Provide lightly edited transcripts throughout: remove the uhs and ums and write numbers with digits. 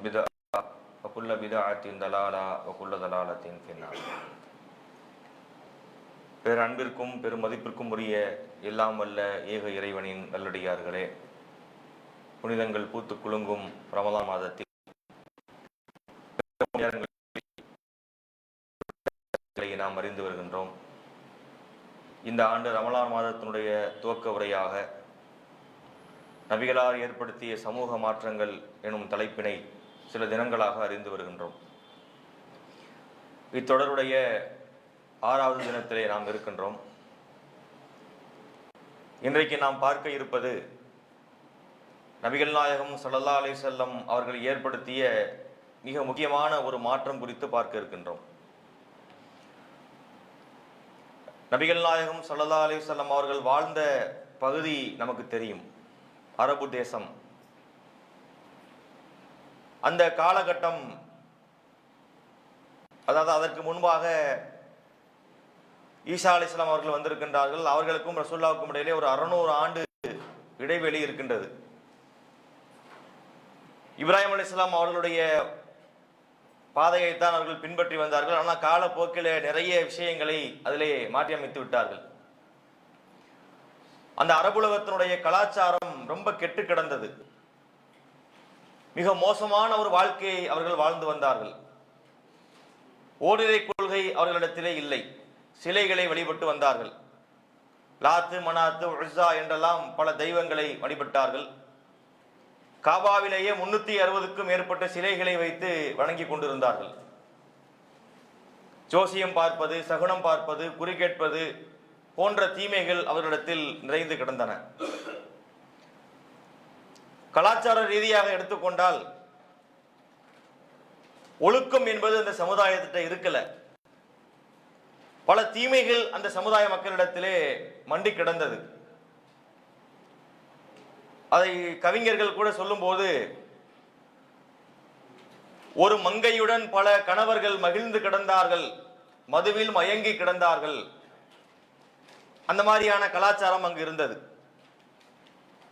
بدعة وكل بدعة ضلالة وكل ضلالة في النار. பேர் அன்பிற்கும் பெரும் மதிப்பிற்கும் உரிய எல்லாம் வல்ல ஏக இறைவனின் நல்லடியார்களே, புனிதங்கள் பூத்து குலுங்கும் ரமலான் மாதத்தில் நாம் அறிந்து வருகின்றோம். இந்த ஆண்டு ரமலான் மாதத்தினுடைய துவக்க உரையாக நபிகளார் ஏற்படுத்திய சமூக மாற்றங்கள் எனும் தலைப்பினை சில தினங்களாக அறிந்து வருகின்றோம். இத்தொடருடைய 6வது தினத்திலே நாம் இருக்கின்றோம். இன்றைக்கு நாம் பார்க்க இருப்பது நபிகள் நாயகம் ஸல்லல்லாஹு அலைஹி வஸல்லம் அவர்கள் ஏற்படுத்திய மிக முக்கியமான ஒரு மாற்றம் குறித்து பார்க்க இருக்கின்றோம். நபிகள் நாயகம் ஸல்லல்லாஹு அலைஹி வஸல்லம் அவர்கள் வாழ்ந்த பகுதி நமக்கு தெரியும், அரபு தேசம். அந்த காலகட்டம், அதாவது அதற்கு முன்பாக ஈசா அலைஹிஸ்ஸலாம் அவர்கள் வந்திருக்கின்றார்கள். அவர்களுக்கும் ரசூலுல்லாஹ்வுக்கும் இடையிலே ஒரு 600 ஆண்டு இடைவெளி இருக்கின்றது. இப்ராஹிம் அலைஹிஸ்ஸலாம் அவர்களுடைய பாதையைத்தான் அவர்கள் பின்பற்றி வந்தார்கள். ஆனால் காலப்போக்கில் நிறைய விஷயங்களை அதிலே மாற்றி அமைத்து விட்டார்கள். அந்த அரபுலகத்தினுடைய கலாச்சாரம் ரொம்ப கெட்டு கிடந்தது. மிக மோசமான ஒரு வாழ்க்கையை அவர்கள் வாழ்ந்து வந்தார்கள். ஓரிரை கொள்கை அவர்களிடத்திலே இல்லை. சிலைகளை வழிபட்டு வந்தார்கள். லாத்து, மனாத்து, உஸ்ஸா என்றெல்லாம் பல தெய்வங்களை வழிபட்டார்கள். காபாவிலேயே 360க்கும் மேற்பட்ட சிலைகளை வைத்து வணங்கி கொண்டிருந்தார்கள். ஜோசியம் பார்ப்பது, சகுனம் பார்ப்பது, குறி கேட்பது போன்ற தீமைகள் அவர்களிடத்தில் நிறைந்து கிடந்தன. கலாச்சார ரீதியாக எடுத்துக்கொண்டால் ஒழுக்கம் என்பது அந்த சமுதாயத்திட்ட இருக்கல. பல தீமைகள் அந்த சமுதாய மக்களிடத்திலே மண்டி கிடந்தது. அதை கவிஞர்கள் கூட சொல்லும் போது, ஒரு மங்கையுடன் பல கணவர்கள் மகிழ்ந்து கிடந்தார்கள், மதுவில் மயங்கி கிடந்தார்கள். அந்த மாதிரியான கலாச்சாரம் அங்கு இருந்தது.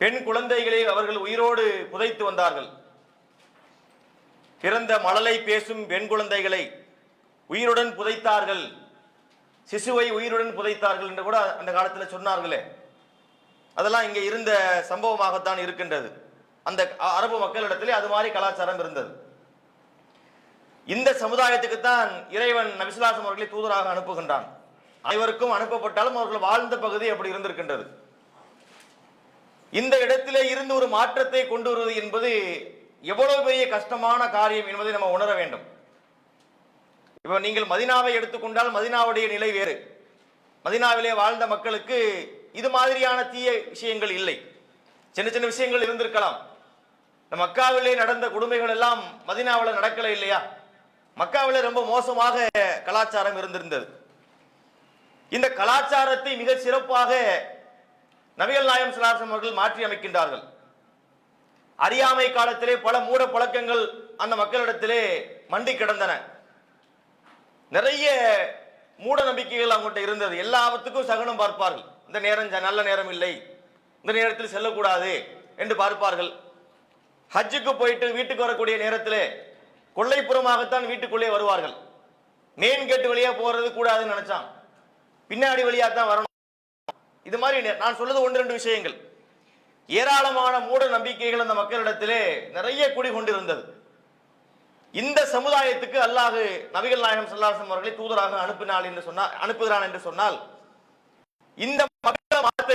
பெண் குழந்தைகளை அவர்கள் உயிரோடு புதைத்து வந்தார்கள். பிறந்த மழலை பேசும் பெண் குழந்தைகளை உயிருடன் புதைத்தார்கள், சிசுவை உயிருடன் புதைத்தார்கள் என்று கூட அந்த காலத்தில் சொன்னார்களே. அதெல்லாம் இங்கே இருந்த சம்பவமாகத்தான் இருக்கின்றது. அந்த அரபு மக்களிடத்திலே அது மாதிரி கலாச்சாரம் இருந்தது. இந்த சமுதாயத்துக்குத்தான் இறைவன் நபி ஸல்லல்லாஹு அலைஹி வஸல்லம் அவர்களை தூதராக அனுப்புகின்றான். அனைவருக்கும் அனுப்பப்பட்டாலும் அவர்கள் வாழ்ந்த பகுதி அப்படி இருந்திருக்கின்றது. இந்த இடத்திலே இருந்து ஒரு மாற்றத்தை கொண்டு வருவது என்பது எவ்வளவு பெரிய கஷ்டமான காரியம் என்பதை நம்ம உணர வேண்டும். இப்போ நீங்கள் மதீனாவை எடுத்துக்கொண்டால் மதீனாவுடைய நிலை வேறு. மதீனாவிலே வாழ்ந்த மக்களுக்கு இது மாதிரியான தீய விஷயங்கள் இல்லை. சின்ன சின்ன விஷயங்கள் இருந்திருக்கலாம். இந்த மக்காவிலே நடந்த கொடுமைகள் எல்லாம் மதீனாவில் நடக்கல இல்லையா? மக்காவிலே ரொம்ப மோசமாக கலாச்சாரம் இருந்திருந்தது. இந்த கலாச்சாரத்தை மிக சிறப்பாக நபிகள் நாயகம் ஸல்லல்லாஹு அலைஹி வஸல்லம் அவர்கள் மாற்றி அமைக்கின்றார்கள். அறியாமை காலத்திலே பல மூட பழக்கங்கள் அந்த மக்களிடத்திலே மண்டி கிடந்தன. நிறைய மூட நம்பிக்கைகள் அவங்கள்ட்ட இருந்தது. எல்லாவற்றுக்கும் சகுனம் பார்ப்பார்கள். இந்த நேரம் நல்ல நேரம் இல்லை, இந்த நேரத்தில் செல்லக்கூடாது என்று பார்ப்பார்கள். ஹஜ்ஜுக்கு போயிட்டு வீட்டுக்கு வரக்கூடிய நேரத்தில் கொள்ளைப்புறமாகத்தான் வீட்டுக்குள்ளே வருவார்கள். மெயின் கேட்டு வழியா போறது கூடாதுன்னு நினைச்சான், பின்னாடி வழியா தான் வரணும். இது மாதிரி நான் சொல்றது 1-2 விஷயங்கள். ஏராளமான மூட நம்பிக்கைகள் அந்த மக்களிடத்திலே நிறைய குடிகொண்டிருந்தது. இந்த சமுதாயத்துக்கு அல்லாஹ் நபிகள் நாயகம் ஸல்லல்லாஹு அலைஹி வஸல்லம் அவர்களை தூதராக அனுப்புகிறான் என்று சொன்னால் இந்த மக்கள் மாற்ற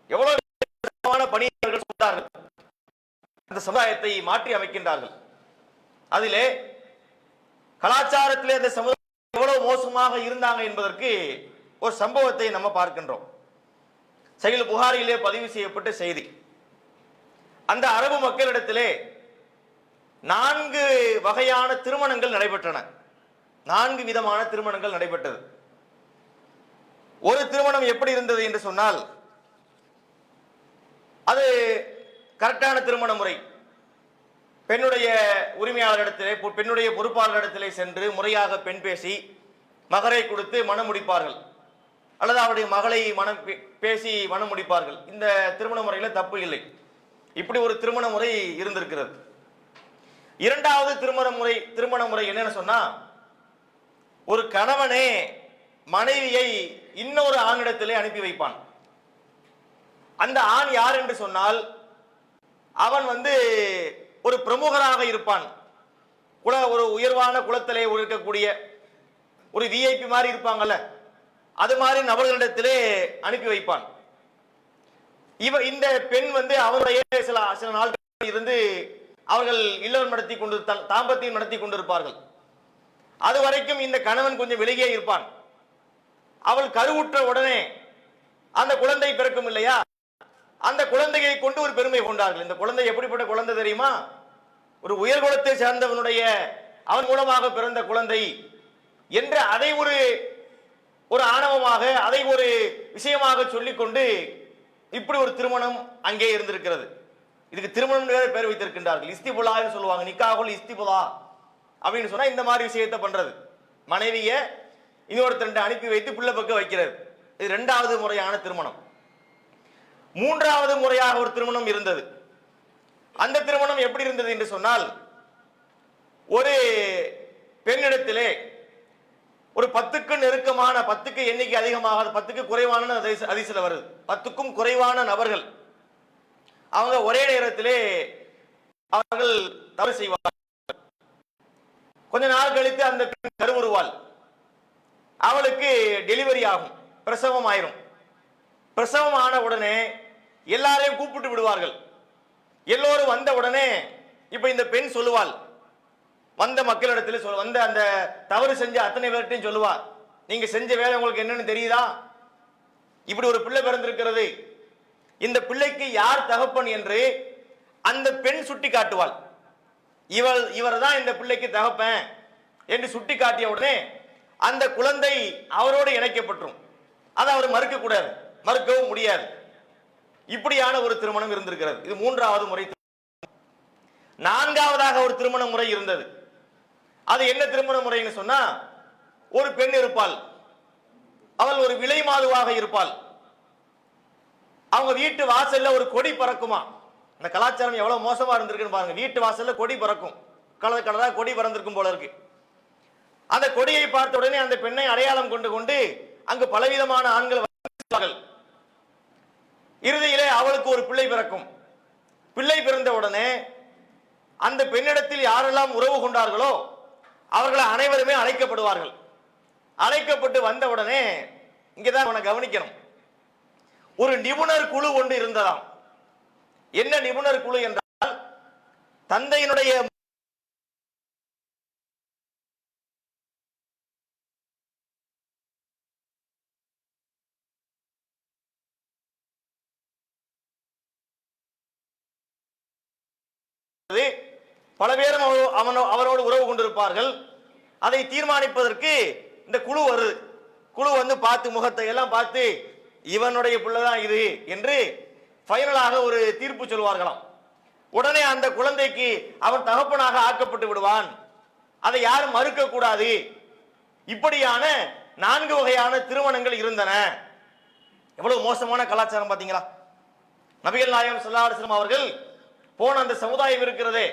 எவ்வளவு பணியாளர்கள் சொன்னார்கள். அந்த சமுதாயத்தை மாற்றி அமைக்கின்றார்கள். அதிலே கலாச்சாரத்திலே அந்த சமுதாயம் எவ்வளவு மோசமாக இருந்தாங்க என்பதற்கு ஒரு சம்பவத்தை நம்ம பார்க்கின்றோம். சஹீஹ் புகாரியிலே பதிவு செய்யப்பட்ட செய்தி. அந்த அரபு மக்களிடத்திலே 4 வகையான திருமணங்கள் நடைபெற்றன. 4 விதமான திருமணங்கள் நடைபெற்றது. ஒரு திருமணம் எப்படி இருந்தது என்று சொன்னால், அது கரெக்டான திருமண முறை. பெண்ணுடைய உரிமையாளரிடத்திலே, பெண்ணுடைய பொறுப்பாளரிடத்திலே சென்று முறையாக பெண் பேசி மகரை கொடுத்து மனம் முடிப்பார்கள், அல்லது அவருடைய மகளை பேசி மனம் முடிப்பார்கள். இந்த திருமண முறையில் தப்பு இல்லை. இப்படி ஒரு திருமண முறை இருந்திருக்கிறது. இரண்டாவது திருமண முறை என்னன்னு சொன்னா, ஒரு கணவனே மனைவியை இன்னொரு ஆணிடத்திலே அனுப்பி வைப்பான். அந்த ஆண் யார் என்று சொன்னால், அவன் ஒரு பிரமுகராக இருப்பான். ஒரு உயர்வான குலத்திலே இருக்கக்கூடிய ஒரு விஐபி மாதிரி இருப்பாங்கல்ல, அது மாதிரி நபர்களிடத்திலே அனுப்பி வைப்பான். இந்த பெண் அவருடைய சில நாட்கள் இருந்து அவர்கள் இல்லறம் நடத்தி கொண்டு தாம்பத்தியம் நடத்தி கொண்டிருப்பார்கள். அது வரைக்கும் இந்த கணவன் கொஞ்சம் விலகியே இருப்பான். அவள் கருவுற்ற உடனே அந்த குழந்தை பிறக்கும் இல்லையா, அந்த குழந்தையை கொண்டு ஒரு பெருமை கொண்டார்கள். இந்த குழந்தை எப்படிப்பட்ட குழந்தை தெரியுமா? ஒரு உயர்குலத்தை சேர்ந்தவனுடைய அவன் மூலமாக பிறந்த குழந்தை என்று அதை ஒரு ஆணவமாக, அதை ஒரு விஷயமாக சொல்லிக்கொண்டு இப்படி ஒரு திருமணம் அங்கே இருந்திருக்கிறது. இதுக்கு திருமணம் வேற பேர் வைத்திருக்கின்றார்கள். இஸ்திபுலா சொல்லுவாங்க. நிக்காகுல் இஸ்திபுலா அப்படின்னு சொன்னா இந்த மாதிரி விஷயத்தை பண்றது. மனைவியை இன்னொருத்தர் அனுப்பி வைத்து பிள்ளை பக்கம் வைக்கிறது. இது இரண்டாவது முறையான திருமணம். மூன்றாவது முறையாக ஒரு திருமணம் இருந்தது. அந்த திருமணம் எப்படி இருந்தது என்று சொன்னால், ஒரு பெண்ணிடத்திலே ஒரு 10க்கு நெருக்கமான, 10க்கு எண்ணிக்கை அதிகமாக, 10க்கு குறைவான அதிசல வருது, 10க்கும் குறைவான நபர்கள் அவங்க ஒரே நேரத்திலே அவர்கள் தவறு செய்வார்கள். கொஞ்ச நாள் கழித்து அந்த பெண் கருவுறுவாள். அவளுக்கு டெலிவரி ஆகும், பிரசவம் ஆயிரும். பிரசவம் ஆன உடனே எல்லாரையும் கூப்பிட்டு விடுவார்கள். எல்லோரும் வந்த உடனே இப்ப இந்த பெண் சொல்லுவாள், வந்த மக்களிடத்தில் வந்த அந்த தவறு செஞ்ச அத்தனை பேர்ட்டையும் சொல்லுவார், நீங்க செஞ்ச வேலை உங்களுக்கு என்னன்னு தெரியுதா? இப்படி ஒரு பிள்ளை பிறந்திருக்கிறது, இந்த பிள்ளைக்கு யார் தகப்பன் என்று அந்த பெண் சுட்டி காட்டுவாள். இவர் தான் இந்த பிள்ளைக்கு தகப்பன் என்று சுட்டி காட்டிய உடனே அந்த குழந்தை அவரோடு இணைக்கப்பட்டுரும். அதை அவர் மறுக்க கூடாது, மறுக்கவும் முடியாது. இப்படியான ஒரு திருமணம் இருந்திருக்கிறது. இது மூன்றாவது முறை. நான்காவதாக ஒரு திருமண முறை இருந்தது. அது என்ன திருமண முறைன்னு சொன்னா, ஒரு பெண் இருப்பாள், அவள் ஒரு விலை மாதுவாக இருப்பாள். அவங்க வீட்டு வாசல்ல ஒரு கொடி பறக்குமா. இந்த கலாச்சாரம் எவ்வளவு மோசமா இருந்திருக்குன்னு பாருங்க. வீட்டு வாசல்ல கொடி பறக்கும், கலர் கலரா கொடி பறந்திருக்கும் போல இருக்கு. அந்த கொடியை பார்த்த உடனே அந்த பெண்ணை அடையாளம் கொண்டு அங்கு பலவிதமான ஆண்கள் வருவார்கள். இறுதியிலே அவளுக்கு ஒரு பிள்ளை பிறக்கும். பிள்ளை பிறந்த உடனே அந்த பெண்ணிடத்தில் யாரெல்லாம் உறவு கொண்டார்களோ அவர்கள் அனைவருமே அழைக்கப்படுவார்கள். அழைக்கப்பட்டு வந்த உடனே இங்கதான் அவனை கவனிக்கணும். ஒரு நிபுணர் குழு ஒன்று இருந்ததாம். என்ன நிபுணர் குழு என்றால், தந்தையினுடைய பல பேரும் அவரோடு உறவு கொண்டிருப்பார்கள். அதை தீர்மானிப்பதற்கு இந்த குழு வருது. குழு பார்த்து முகத்தை எல்லாம் பார்த்து இவனுடைய பிள்ளைதான் இது என்று ஃபைனலாக ஒரு தீர்ப்பு சொல்வார்களாம். உடனே அந்த குழந்தைக்கு அவன் தகப்பனாக ஆக்கப்பட்டு விடுவான். அதை யாரும் மறுக்க கூடாது. இப்படியான 4 வகையான திருமணங்கள் இருந்தன. எவ்வளவு மோசமான கலாச்சாரம் பாத்தீங்களா? நபிகள் நாயகம் ஸல்லல்லாஹு அலைஹி வஸல்லம் அவர்கள் போன அந்த சமுதாயம் இருக்கிறதே,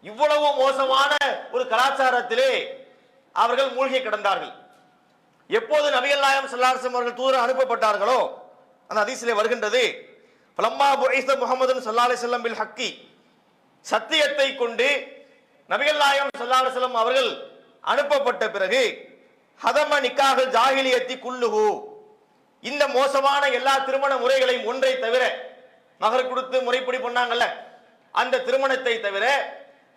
இவ்வளவு மோசமான ஒரு கலாச்சாரத்திலே அவர்கள் மூழ்கி கிடந்தார்கள். எப்போது நபிகள் நாயகம் ஸல்லல்லாஹு அலைஹி வஸல்லம் அவர்கள் தூதர் அனுப்பப்பட்டார்களோ, அந்த ஹதீஸிலே வருகின்றது, ஃபலம்மா புஇஸ முஹம்மதுன் ஸல்லல்லாஹு அலைஹி வஸல்லம் பில் ஹக்கி, சத்தியத்தை கொண்டு நபிகள் நாயகம் ஸல்லல்லாஹு அலைஹி வஸல்லம் அவர்கள் அனுப்பப்பட்ட பிறகு, ஹதம நிக்காஹுல் ஜாஹிலியத்தி குல்லுஹு, இந்த மோசமான எல்லா திருமண முறைகளையும் ஒன்றை தவிர, மகர் கொடுத்து முறைப்படி பண்ணாங்கல்ல அந்த திருமணத்தை தவிர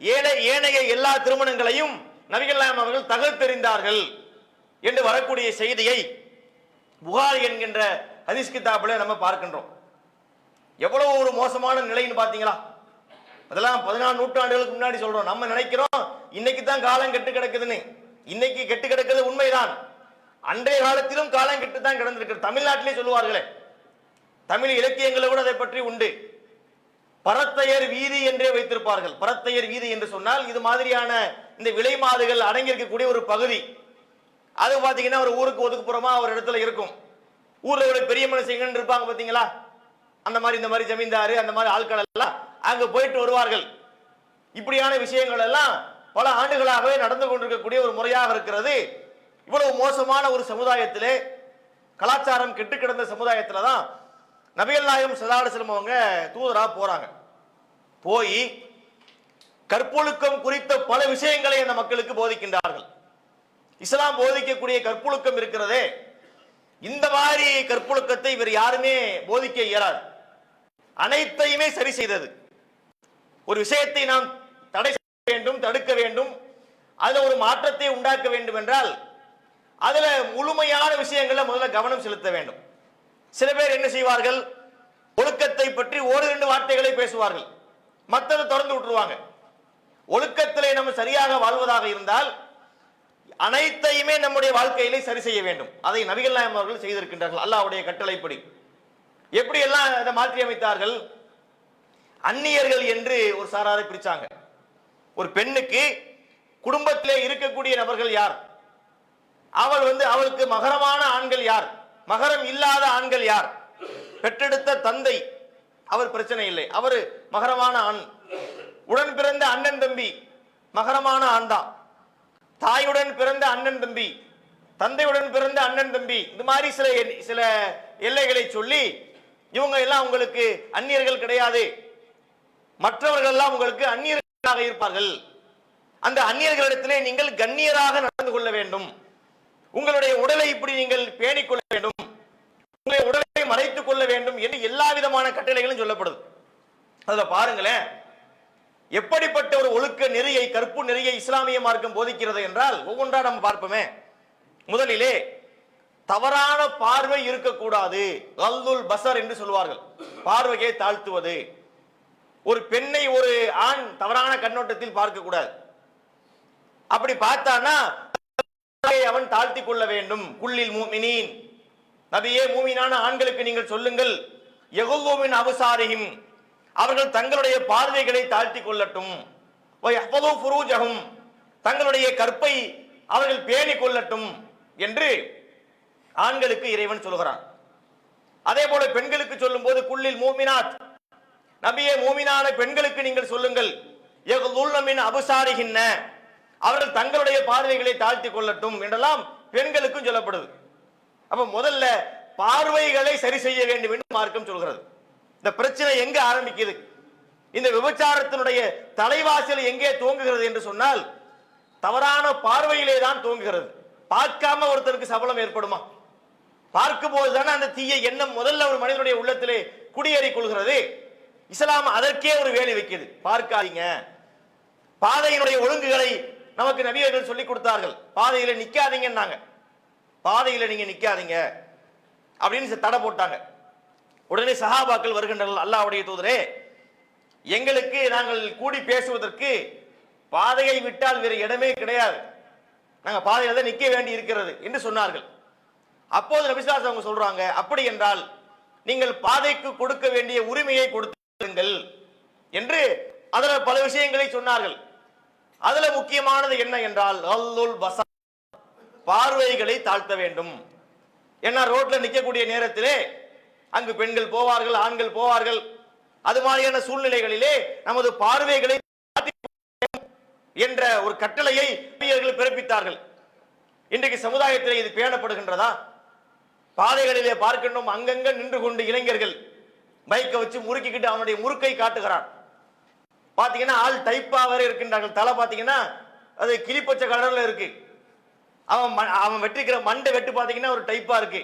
ஏனைய எல்லா திருமணங்களையும் நபிகள் நாயகம் அவர்கள் தகர்த்தெறிந்தார்கள் என்று வரக்கூடிய செய்தியை புகாரி என்கின்ற ஹதீஸ் கிதாபிலே நம்ம பார்க்கின்றோம். எவ்வளவு ஒரு மோசமான நிலைன்னு பாத்தீங்களா? அதெல்லாம் 14 நூற்றாண்டுகளுக்கு முன்னாடி சொல்றோம். நம்ம நினைக்கிறோம் இன்னைக்கு தான் காலம் கெட்டு கிடக்குதுன்னு. இன்னைக்கு கெட்டு கிடக்கிறது உண்மைதான். அன்றைய காலத்திலும் காலம் கெட்டு தான் கிடந்திருக்கிறது. தமிழ்நாட்டிலே சொல்லுவார்களே, தமிழ் இலக்கியங்களை கூட அதை பற்றி உண்டு. பரத்தையர் வீதி என்றே வைத்திருப்பார்கள். பரத்தையர் வீதி என்று சொன்னால் இது மாதிரியான இந்த விலை மாதுகள் அடங்கியிருக்கக்கூடிய ஒரு பகுதி. அது பாத்தீங்கன்னா ஒரு ஊருக்கு ஒதுக்குப்புறமா ஒரு இடத்துல இருக்கும். ஊர்ல ஒரு பெரிய மனுஷங்க இருப்பாங்க பாத்தீங்களா, அந்த மாதிரி இந்த மாதிரி ஜமீன்தாரு அந்த மாதிரி ஆட்கள் எல்லாம் அங்க போயிட்டு வருவார்கள். இப்படியான விஷயங்கள் எல்லாம் பல ஆண்டுகளாகவே நடந்து கொண்டிருக்கக்கூடிய ஒரு முறையாக இருக்கிறது. இவ்வளவு மோசமான ஒரு சமுதாயத்திலே, கலாச்சாரம் கெட்டு கிடந்த சமுதாயத்தில் தான் நபிகள் நாயகம் ஸல்லல்லாஹு அலைஹி வஸல்லம் அவங்க தூதரா போறாங்க. போய் கற்பொழுக்கம் குறித்த பல விஷயங்களை அந்த மக்களுக்கு போதிக்கின்றார்கள். இஸ்லாம் போதிக்கக்கூடிய கற்பொழுக்கம் இருக்கிறதே, இந்த மாதிரி கற்பொழுக்கத்தை இவர் யாருமே போதிக்க இயலாது. அனைத்தையுமே சரி செய்தது. ஒரு விஷயத்தை நாம் தடை செய்ய வேண்டும், தடுக்க வேண்டும், அதுல ஒரு மாற்றத்தை உண்டாக்க வேண்டும் என்றால் அதுல முழுமையான விஷயங்களை முதல்ல கவனம் செலுத்த வேண்டும். சில பேர் என்ன செய்வார்கள், ஒழுக்கத்தை பற்றி ஒரு ரெண்டு வார்த்தைகளை பேசுவார்கள், மற்றதை தொடர்ந்து விட்டுருவாங்க. ஒழுக்கத்திலே நம்ம சரியாக வாழ்வதாக இருந்தால் அனைத்தையுமே நம்முடைய வாழ்க்கையிலே சரி செய்ய வேண்டும். அதை நபிகள் நாயகம் அவர்கள் செய்திருக்கின்றார்கள் அல்லாஹ்வுடைய கட்டளைப்படி. எப்படி எல்லாம் அதை மாற்றி அமைத்தார்கள்? அந்நியர்கள் என்று ஒரு சாராரை பிரிச்சாங்க. ஒரு பெண்ணுக்கு குடும்பத்திலே இருக்கக்கூடிய நபர்கள் யார், அவளுக்கு மகரமான ஆண்கள் யார், மகரம் இல்லாத ஆண்கள் யார், பெற்றெடுத்த தந்தை அவர் பிரச்சனை இல்லை, அவர் மகரமான ஆண், உடன் பிறந்த அண்ணன் தம்பி மகரமான ஆண் தான், தாயுடன் பிறந்த அண்ணன் தம்பி, தந்தையுடன் பிறந்த அண்ணன் தம்பி, இந்த மாதிரி சில எல்லைகளை சொல்லி இவங்க எல்லாம் உங்களுக்கு அந்நியர்கள் கிடையாது, மற்றவர்கள் எல்லாம் உங்களுக்கு அந்நியர்களாக இருப்பார்கள், அந்த அந்நியர்களிடத்திலே நீங்கள் கண்ணியராக நடந்து கொள்ள வேண்டும், உங்களுடைய உடலை இப்படி நீங்கள் பேணிக் கொள்ள வேண்டும், உங்களுடைய உடலை மறைத்துக் கொள்ள வேண்டும் என்று எல்லா விதமான கட்டளைகளும் சொல்லப்படுது. அதுல பாருங்களேன், எப்படிப்பட்ட ஒரு ஒழுக்க நெறியை, கற்பு நெறியை இஸ்லாமிய மார்க்கம் போதிக்கிறது என்றால் ஒவ்வொன்றா நம்ம பார்ப்போமே. முதலிலே தவறான பார்வை இருக்கக்கூடாது, கல்லுல் பஸர் என்று சொல்வார்கள், பார்வையை தாழ்த்துவது. ஒரு பெண்ணை ஒரு ஆண் தவறான கண்ணோட்டத்தில் பார்க்க கூடாது. அப்படி பார்த்தானா அவன் தாழ்த்தி கொள்ள வேண்டும். குல்லில் முஃமினீன், நபியே மூமினான ஆண்களுக்கு நீங்கள் சொல்லுங்கள், யகுல்லூ மின் அப்சாரிஹிம், அவர்கள் தங்களுடைய பார்வைகளை தாழ்த்தி கொள்ளட்டும், வயஹ்ஃபது ஃபுரூஜஹும், தங்களுடைய கற்பை அவர்கள் பேணி கொள்ளட்டும் என்று ஆண்களுக்கு இறைவன் சொல்கிறான். அதே போல பெண்களுக்கு சொல்லும் போது குல்லில் மூமினாத், நபியே மூமினான பெண்களுக்கு நீங்கள் சொல்லுங்கள், யகுல்லுன மின் அப்சாரிஹின்ன, அவர்கள் தங்களுடைய பார்வைகளை தாழ்த்தி கொள்ளட்டும் என்றெல்லாம் பெண்களுக்கும் சொல்லப்படுது. அப்ப முதல்ல பார்வைகளை சரி செய்ய வேண்டும் என்று மார்க்கம் சொல்கிறது. இந்த பிரச்சனை எங்க ஆரம்பிக்குது, இந்த விபச்சாரத்தினுடைய தலைவாசல் எங்கே துவங்குகிறது என்று சொன்னால் தவறான பார்வையிலே தான் துவங்குகிறது. பார்க்காம ஒருத்தருக்கு சபலம் ஏற்படுமா? பார்க்கும் போதுதானே அந்த தீய எண்ணம் முதல்ல ஒரு மனிதனுடைய உள்ளத்திலே குடியேறி கொள்கிறது. இஸ்லாம் அதற்கே ஒரு வேலை வைக்குது, பார்க்காதீங்க. பாதையினுடைய ஒழுங்குகளை நமக்கு நபியர்கள் சொல்லிக் கொடுத்தார்கள். பாதையில நிக்காதீங்கன்னாங்க, பாதையில நீங்க நிக்காதீங்க அப்படின்னு தடை போட்டாங்க. உடனே சஹாபாக்கள் வருகின்றனர், அல்லாஹ்வுடைய தூதரே, எங்களுக்கு நாங்கள் கூடி பேசுவதற்கு பாதையை விட்டால் வேறு இடமே கிடையாது, நாங்க பாதையில தான் நிக்க வேண்டி இருக்கிறது என்று சொன்னார்கள். அப்போது நபி ஸல்லல்லாஹு அலைஹி வஸல்லம் சொல்றாங்க, அப்படி என்றால் நீங்கள் பாதைக்கு கொடுக்க வேண்டிய உரிமையை கொடுத்துங்கள் என்று அதுல பல விஷயங்களை சொன்னார்கள். அதுல முக்கியமானது என்ன என்றால் கல்லுல் பஸர், பார்வைகளை தாழ்த்த வேண்டும். ஏன்னா ரோட்ல நிக்கக்கூடிய நேரத்திலே அங்கு பெண்கள் போவார்கள், ஆண்கள் போவார்கள், அது மாதிரியான சூழ்நிலைகளிலே நமது பார்வைகளை என்ற ஒரு கட்டளையை நபியர்கள் பிறப்பித்தார்கள். இன்றைக்கு சமுதாயத்தில் இது பேணப்படுகின்றதா? பாதைகளிலே பார்க்கணும், அங்கங்க நின்று கொண்டு இளைஞர்கள் பைக்கை வச்சு முறுக்கிக்கிட்டு அவனுடைய முறுக்கை காட்டுகிறான். பாத்தீங்கன்னா ஆள் டைப்பா வேற இருக்கின்றார்கள். தலை பாத்தீங்கன்னா அது கிளிப்பச்சை கலர்ல இருக்கு. அவன் வெட்டிக்கிற மண்டை வெட்டு பாத்தீங்கன்னா ஒரு டைப்பா இருக்கு.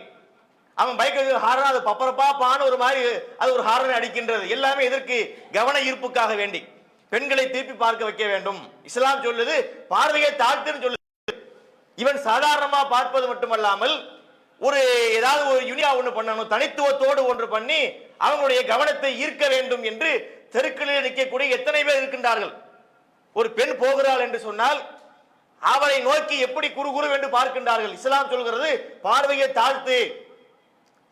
அவன் பைக் ஹாரன், அது பப்பரப்பாப்பான ஒரு மாதிரி அது ஒரு ஹாரனை அடிக்கின்றது. எல்லாமே எதற்கு? கவன ஈர்ப்புக்காக வேண்டி பெண்களை திருப்பி பார்க்க வைக்க வேண்டும். இஸ்லாம் சொல்லுது பார்வையை தாழ்த்துன்னு சொல்லுது. இவன் சாதாரணமா பார்ப்பது மட்டுமல்லாமல் ஒரு ஏதாவது ஒரு யூனியா ஒன்று பண்ணணும், தனித்துவத்தோடு ஒன்று பண்ணி அவங்களுடைய கவனத்தை ஈர்க்க வேண்டும் என்று தெருக்களில் நிற்கக்கூடிய எத்தனை பேர் இருக்கின்றார்கள். ஒரு பெண் போகிறாள் என்று சொன்னால் அவரை நோக்கி எப்படி குறு என்று பார்க்கின்றார்கள். இஸ்லாம் சொல்கிறது பார்வையை தாழ்த்து,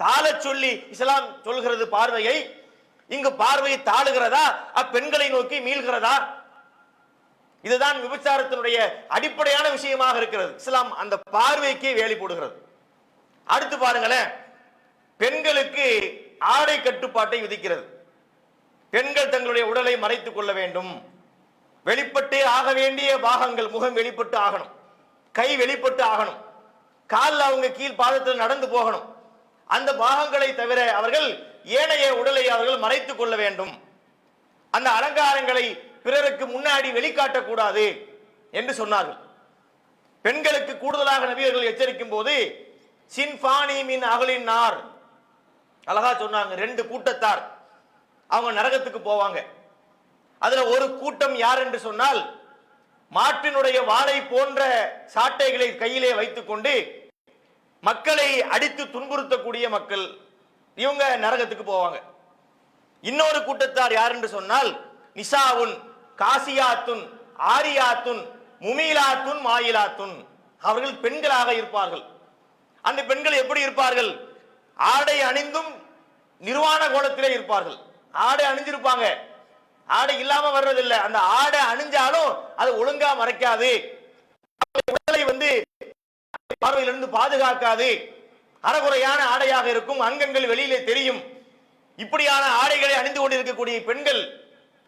தாழ சொல்லி இஸ்லாம் சொல்கிறது பார்வையை. இங்கு பார்வையை தாழுகிறதா, அப்பெண்களை நோக்கி மீள்கிறதா? இதுதான் விபச்சாரத்தினுடைய அடிப்படையான விஷயமாக இருக்கிறது. இஸ்லாம் அந்த பார்வைக்கே வேலி போடுகிறது. அடுத்து பாருங்களேன், பெண்களுக்கு ஆடை கட்டுப்பாட்டை விதிக்கிறது. பெண்கள் தங்களுடைய உடலை மறைத்துக் கொள்ள வேண்டும். வெளிப்பட்டே ஆக வேண்டிய பாகங்கள், முகம் வெளிப்பட்டு ஆகணும், கை வெளிப்பட்டு ஆகணும், காலில் அவங்க கீழ் பாதத்தில் நடந்து போகணும். அந்த பாகங்களை தவிர அவர்கள் ஏனைய உடலை அவர்கள் மறைத்துக் கொள்ள வேண்டும். அந்த அலங்காரங்களை பிறருக்கு முன்னாடி வெளிக்காட்டக்கூடாது என்று சொன்னார்கள். பெண்களுக்கு கூடுதலாக நபியர்கள் எச்சரிக்கும் போது சின்பானி மின் அகலின் நார், அழகா சொன்னாங்க. 2 கூட்டத்தார் அவங்க நரகத்துக்கு போவாங்க. அதுல ஒரு கூட்டம் யார் என்று சொன்னால், மாட்டினுடைய வாளை போன்ற சாட்டைகளை கையிலே வைத்துக் கொண்டு மக்களை அடித்து துன்புறுத்தக்கூடிய மக்கள், இவங்க நரகத்துக்கு போவாங்க. இன்னொரு கூட்டத்தார் யார் என்று சொன்னால், நிசாவுன் காசியாத்துன் ஆரியாத்துன் முமீலாத்துன் மாயிலாத்துன், அவர்கள் பெண்களாக இருப்பார்கள். அந்த பெண்கள் எப்படி இருப்பார்கள்? ஆடை அணிந்தும் நிர்வாண கோலத்திலே இருப்பார்கள். ஆடை அணிஞ்சிருப்பாங்க, ஆடை இல்லாம வர்றதில்லை. அந்த ஆடை அணிஞ்சாலும் அது ஒழுங்கா மறைக்காது, உடலை பார்வையிலிருந்து பாதுகாக்காது, அறகுறையான ஆடையாக இருக்கும், அங்கங்கள் வெளியிலே தெரியும். இப்படியான ஆடைகளை அணிந்து கொண்டிருக்கக்கூடிய பெண்கள்,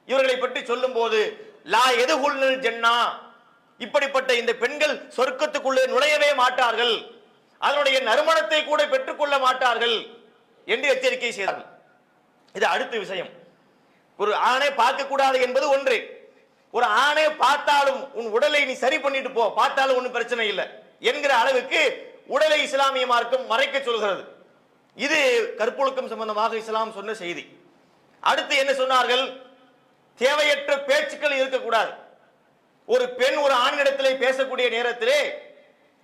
இவர்களை பற்றி சொல்லும் போது லா எதுகுல் ஜன்னா, இப்படிப்பட்ட இந்த பெண்கள் சொர்க்கத்துக்குள்ளே நுழையவே மாட்டார்கள், அதனுடைய நறுமணத்தை கூட பெற்றுக்கொள்ள மாட்டார்கள் என்று எச்சரிக்கை செய்தார்கள். இது அடுத்த விஷயம். ஒரு ஆணை பார்க்க கூடாது என்பது ஒன்று. ஒரு ஆணை பார்த்தாலும் உன் உடலை நீ சரி பண்ணிட்டு போ, பார்த்தாலும் ஒன்றும் பிரச்சனை இல்லை என்கிற அளவுக்கு உடலை இஸ்லாமிய மார்க்கம் மறைக்க சொல்கிறது. இது கற்பொழுக்கம் சம்பந்தமாக இஸ்லாம் சொன்ன செய்தி. அடுத்து என்ன சொன்னார்கள்? தேவையற்ற பேச்சுக்கள் இருக்கக்கூடாது. ஒரு பெண் ஒரு ஆணிடத்திலே பேசக்கூடிய நேரத்திலே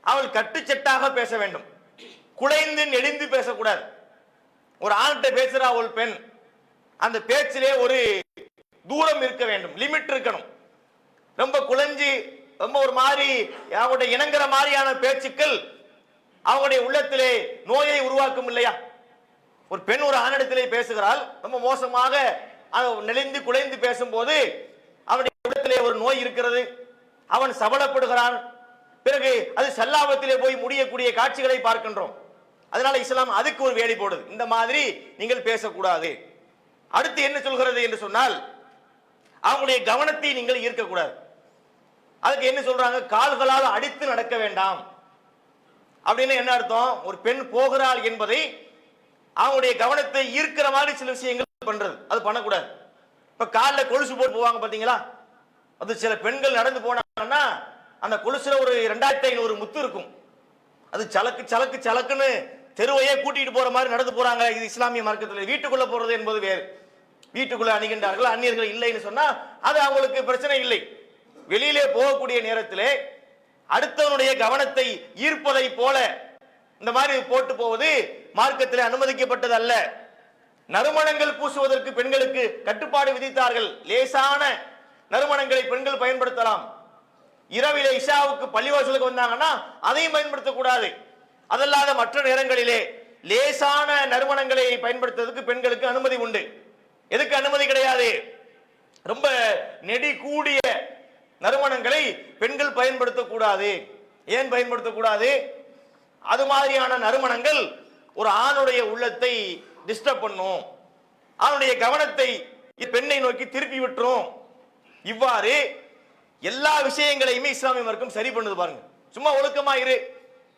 அவள் கட்டுச்சட்டாக பேச வேண்டும், குலைந்து நெளிந்து பேசக்கூடாது. ஒரு ஆண்கிட்ட பேசுறா ஒரு பெண், அந்த பேச்சிலே ஒரு தூரம் இருக்க வேண்டும், லிமிட் இருக்கணும். ரொம்ப குலைஞ்சி ரொம்ப ஒரு மாதிரி அவங்களுடைய இணங்குற மாதிரியான பேச்சுக்கள் அவங்களுடைய உள்ளத்திலே நோயை உருவாக்கும் இல்லையா? ஒரு பெண் ஒரு ஆணிடத்திலே பேசுகிறாள், ரொம்ப மோசமாக நெளிந்து குலைந்து பேசும்போது அவனுடைய உள்ளத்திலே ஒரு நோய் இருக்கிறது, அவன் சபலப்படுகிறான், பிறகு அது சல்லாபத்திலே போய் முடியக்கூடிய காட்சிகளை பார்க்கின்றோம். அதனால இஸ்லாம் அதுக்கு ஒரு வேலை போடுது, இந்த மாதிரி நீங்கள் பேசக்கூடாது. அடுத்து என்ன சொல்கிறது என்று சொன்னால், அவங்களுடைய கவனத்தை நீங்கள் ஈர்க்கக்கூடாது. அதுக்கு என்ன சொல்றாங்க? கால்களால் அடித்து நடக்க வேண்டாம். அப்படின்னு என்ன அர்த்தம்? ஒரு பெண் போகிறாள் என்பதை அவங்களுடைய கவனத்தை ஈர்க்கிற மாதிரி சில விஷயங்கள் பண்றது, அது பண்ணக்கூடாது. இப்ப காலில் கொலுசு போட்டு போவாங்க பாத்தீங்களா? அது சில பெண்கள் நடந்து போனாங்கன்னா அந்த கொலுசுல ஒரு 2500 முத்து இருக்கும். அது சலக்கு சலக்கு சலக்குன்னு தெருவையே கூட்டிட்டு போற மாதிரி நடந்து போறாங்க. இது இஸ்லாமிய மார்க்கத்தில். வீட்டுக்குள்ள போறது என்பது வேறு. வீட்டுக்குள்ள அணிகின்றார்கள், அந்நியர்கள் இல்லைன்னு சொன்னா அது அவங்களுக்கு பிரச்சனை இல்லை. வெளியிலே போகக்கூடிய நேரத்திலே அடுத்தவனுடைய கவனத்தை ஈர்ப்பதை போல இந்த மாதிரி போட்டு போவது மார்க்கத்தில் அனுமதிக்கப்பட்டது அல்ல. நறுமணங்கள் பூசுவதற்கு பெண்களுக்கு கட்டுப்பாடு விதித்தார்கள். லேசான நறுமணங்களை பெண்கள் பயன்படுத்தலாம். இரவிலே இஷாவுக்கு பள்ளிவாசலுக்கு வந்தாங்கன்னா அதையும் பயன்படுத்தக்கூடாது. அதல்லாத மற்ற நேரங்களிலே லேசான நறுமணங்களை பயன்படுத்துவதற்கு பெண்களுக்கு அனுமதி உண்டு. எதுக்கு அனுமதி கிடையாது? ரொம்ப நெடி கூடிய நறுமணங்களை பெண்கள் பயன்படுத்தக்கூடாது. ஏன் பயன்படுத்தக்கூடாது? அது மாதிரியான நறுமணங்கள் ஒரு ஆணுடைய உள்ளத்தை டிஸ்டர்ப் பண்ணும், அவனுடைய கவனத்தை பெண்ணை நோக்கி திருப்பி விட்டுரும். இவ்வாறு எல்லா விஷயங்களையுமே இஸ்லாமிய மார்க்கம் சரி பண்ணுது பாருங்க. சும்மா ஒழுக்கமா இரு,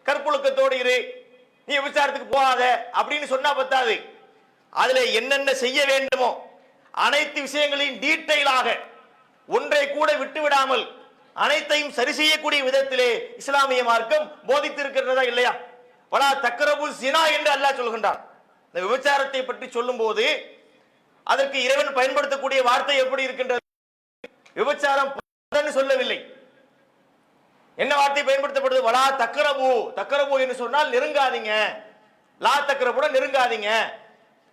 கற்பொழுக்கத்தோடு இரு, நீ விசாரத்துக்கு போகாத அப்படின்னு சொன்னா பத்தாது. அதுல என்னென்ன செய்ய வேண்டுமோ அனைத்து விஷயங்களையும் டீட்டெயிலாக ஒன்றை கூட விட்டு விடாமல் அனைத்தையும் சரி செய்யக்கூடிய விதத்திலே இஸ்லாமிய மார்க்கம் போதித்திருக்கிறதா இல்லையா? வலா தக்ரபு ஸினா என்று அல்லாஹ் சொல்கின்றான். இந்த விபச்சாரத்தை பற்றி சொல்லும் போது அதற்கு இறைவன் பயன்படுத்தக்கூடிய வார்த்தை எப்படி இருக்கின்றது? விபச்சாரம் சொல்லவில்லை. என்ன வார்த்தை பயன்படுத்தப்படுது? வலா தக்ரபு. தக்ரபு என்று சொன்னால் நெருங்காதீங்க. லா தக்ரபுட நெருங்காதீங்க.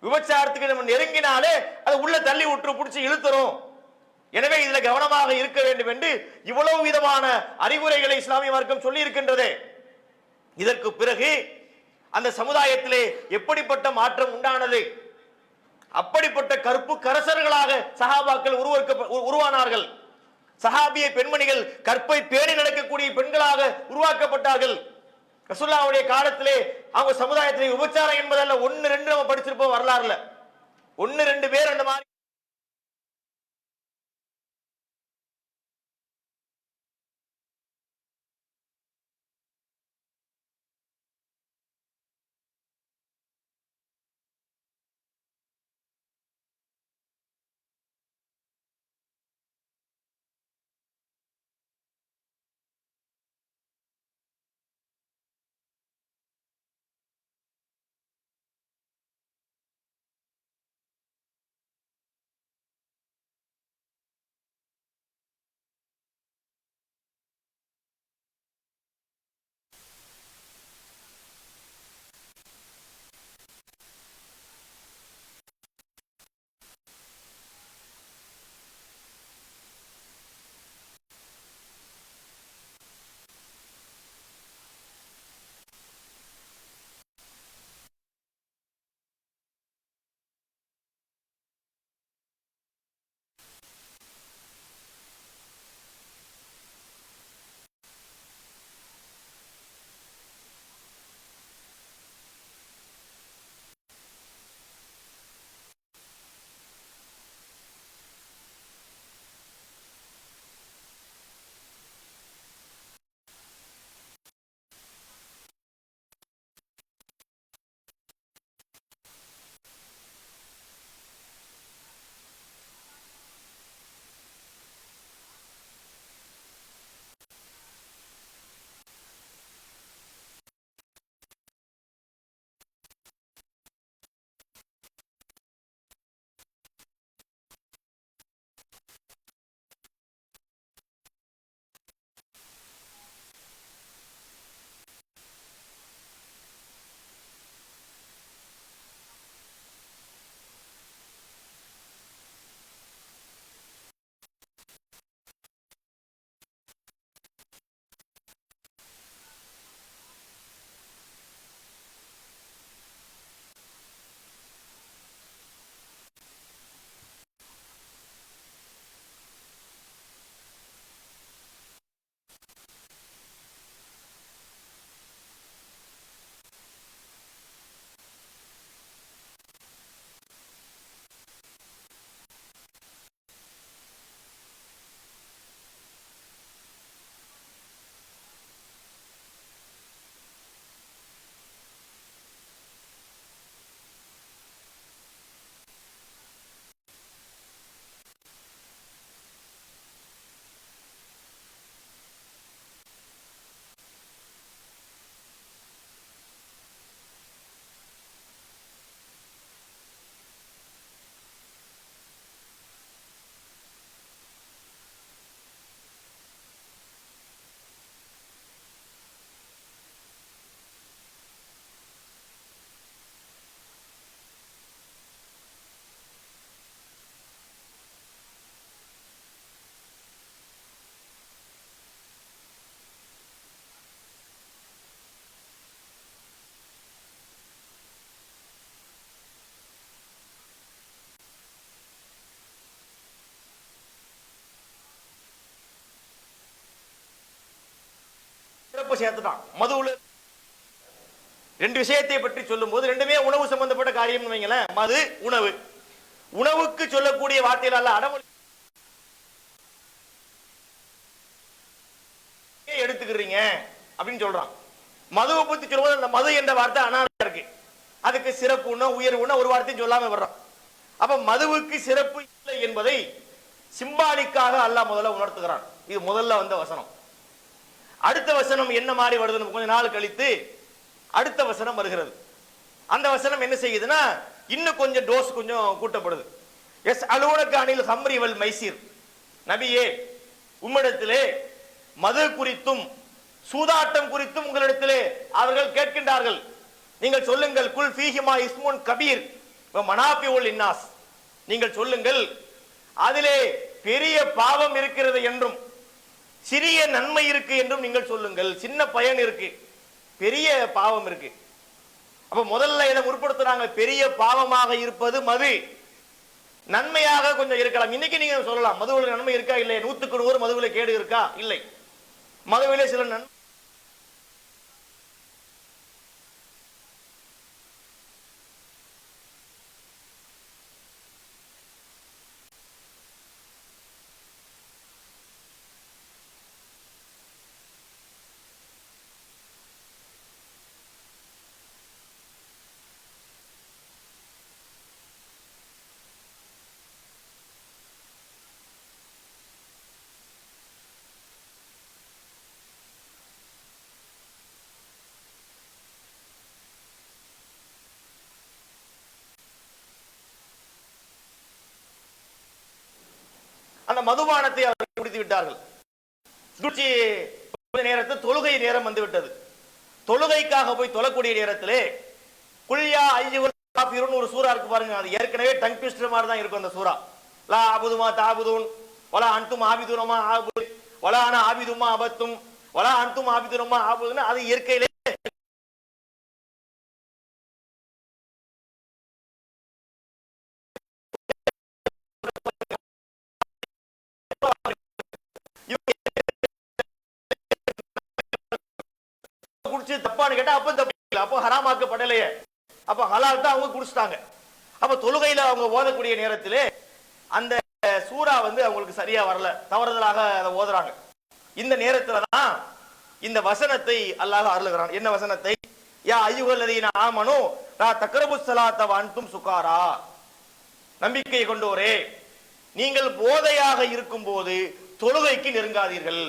விபச்சாரத்துக்கு நம்ம நெருங்கினாலே அது உள்ள தள்ளி விட்டு பிடிச்சி இழுத்துரும். எனவே இதுல கவனமாக இருக்க வேண்டும் என்று இவ்வளவு விதமான அறிவுரைகளை இஸ்லாமிய மார்க்கம் சொல்லி இருக்கின்றது. இதற்கு பிறகு அந்த சமுதாயத்திலே எப்படிப்பட்ட மாற்றம் உண்டானது? அப்படிப்பட்ட கற்பு கரசர்களாக சஹாபாக்கள் உருவானார்கள். சஹாபிய பெண்மணிகள் கற்பை பேணி நடக்கக்கூடிய பெண்களாக உருவாக்கப்பட்டார்கள். ரசூலுல்லாஹ்வுடைய காலத்திலே அவங்க சமுதாயத்திலே விபச்சாரம் என்பதல்ல, ஒன்னு ரெண்டு நம்ம படிச்சிருப்போம் வரலாறுல, ஒன்னு ரெண்டு பேர் அந்த மாதிரி. சிறப்பு சேர்த்துட்டான். மதுவுல ரெண்டு விஷயத்தை பற்றி சொல்லும் போது ரெண்டுமே உணவு சம்பந்தப்பட்ட காரியம் வைங்களேன். மது உணவு, உணவுக்கு சொல்லக்கூடிய வார்த்தைகள் அல்ல அடமொழி எடுத்துக்கிறீங்க அப்படின்னு சொல்றான். மதுவை பத்தி சொல்லும்போது அந்த மது என்ற வார்த்தை அனாதையா இருக்கு, அதுக்கு சிறப்பு உண உயர்வு உண ஒரு வார்த்தையும் சொல்லாம வர்றான். அப்ப மதுவுக்கு சிறப்பு இல்லை என்பதை சிம்பாலிக்காக அல்லாஹ் முதல்ல உணர்த்துகிறான். இது முதல்ல வந்த வசனம். அடுத்த வசனம் என்ன மாதிரி வருதுன்னு கொஞ்ச நாள் கழித்து அடுத்த வசனம் வருகிறது. அந்த வசனம் என்ன செய்யுதுன்னா இன்னும் கொஞ்சம் டோஸ் கொஞ்சம் கூட்டப்படுது. எஸ் அலுவலக அணில் ஹம்ரி வல் மைசீர், நபியே உம்மிடத்திலே மது குறித்தும் சூதாட்டம் குறித்தும் உங்களிடத்திலே அவர்கள் கேட்கின்றார்கள், நீங்கள் சொல்லுங்கள். குல் ஃபீஹிமா இஸ்முன் கபீர் வ மனாஃபிஉல் லின்னாஸ், நீங்கள் சொல்லுங்கள் அதிலே பெரிய பாவம் இருக்கிறது என்றும் சிறிய நன்மை இருக்கு என்றும் நீங்கள் சொல்லுங்கள். சின்ன பயன் இருக்கு, பெரிய பாவம் இருக்கு. அப்ப முதல்ல இதை முற்படுத்துறாங்க, பெரிய பாவமாக இருப்பது மது, நன்மையாக கொஞ்சம் இருக்கலாம். இன்னைக்கு நீங்க சொல்லலாம் மதுவில் நன்மை இருக்கா இல்லை, 100க்கு 100 மதுவில் கேடு இருக்கா இல்லை, மதுவிலே சில நன்மை மதுபானத்தை அவர்கள் குடித்து விட்டார்கள். நேரத்தில் தொழுகை நேரம் வந்து விட்டது. தொழுகைக்காக போய் தொழக்கூடிய நேரத்திலே குல்யா ஐயுல் காஃபிரூன் ஒரு சூரா இருக்கு பாருங்க. அது ஏற்கனவே டங் ட்விஸ்டர் மாதிரி தான் இருக்கும் அந்த சூரா. லா அபுதுமா தாபுதூன் வலா அன்தும் ஆபிதுனமா ஆபுது வலா அன ஆபிதுமா அபத்தும் வலா அன்தும் ஆபிதுனமா ஆபுதுன்னு அது இயற்கையிலே குடிச்சு தப்பான்னு கேட்டா அப்ப தப்பு, அப்போ ஹராமாக்கப்படலையே, அப்ப ஹலால் தான் அவங்க குடிச்சிட்டாங்க. அப்ப தொழுகையில அவங்க ஓதக்கூடிய நேரத்திலே அந்த சூரா வந்து அவங்களுக்கு சரியா வரல, தவறுதலாக அதை ஓதுறாங்க. இந்த நேரத்துல தான் இந்த வசனத்தை அல்லாஹ் அருளுகிறான். என்ன வசனத்தை? யா அய்யுஹல்லதீன ஆமனு லா தக்ரபுஸ் ஸலாத்த வ அன்தும் சுகாரா, நம்பிக்கை கொண்டோரே நீங்கள் போதையாக இருக்கும் போது தொழுகைக்கு நெருங்காதீர்கள்.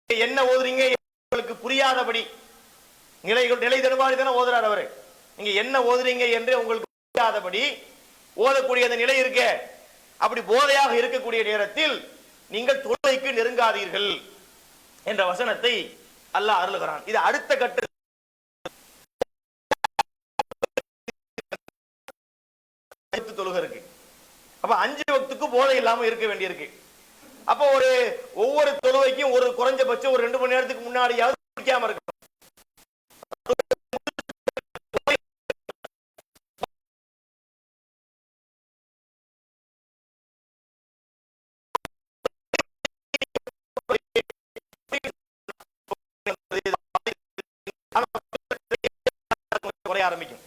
என்ன ஓதுறீங்க உங்களுக்கு புரியாதபடி நிலை தடுமாறி தானே ஓதுறார் அவரு. நீங்க என்ன ஓதுறீங்க என்று உங்களுக்கு புரியாதபடி ஓதக்கூடிய அந்த நிலை இருக்க, அப்படி போதையாக இருக்கக்கூடிய நேரத்தில் நீங்கள் தொழுகைக்கு நெருங்காதீர்கள் என்ற வசனத்தை அல்லாஹ் அருளுகிறான். இது அடுத்த கட்ட தொழுகை இருக்கு. அப்ப 5 வக்துக்கு போதை இல்லாம இருக்க வேண்டியிருக்கு. அப்ப ஒவ்வொரு தொழுகைக்கும் ஒரு குறைஞ்சபட்சம் ஒரு 2 மணி நேரத்துக்கு முன்னாடியாவது குடிக்காம இருக்கணும். ஆரம்பிக்கும்.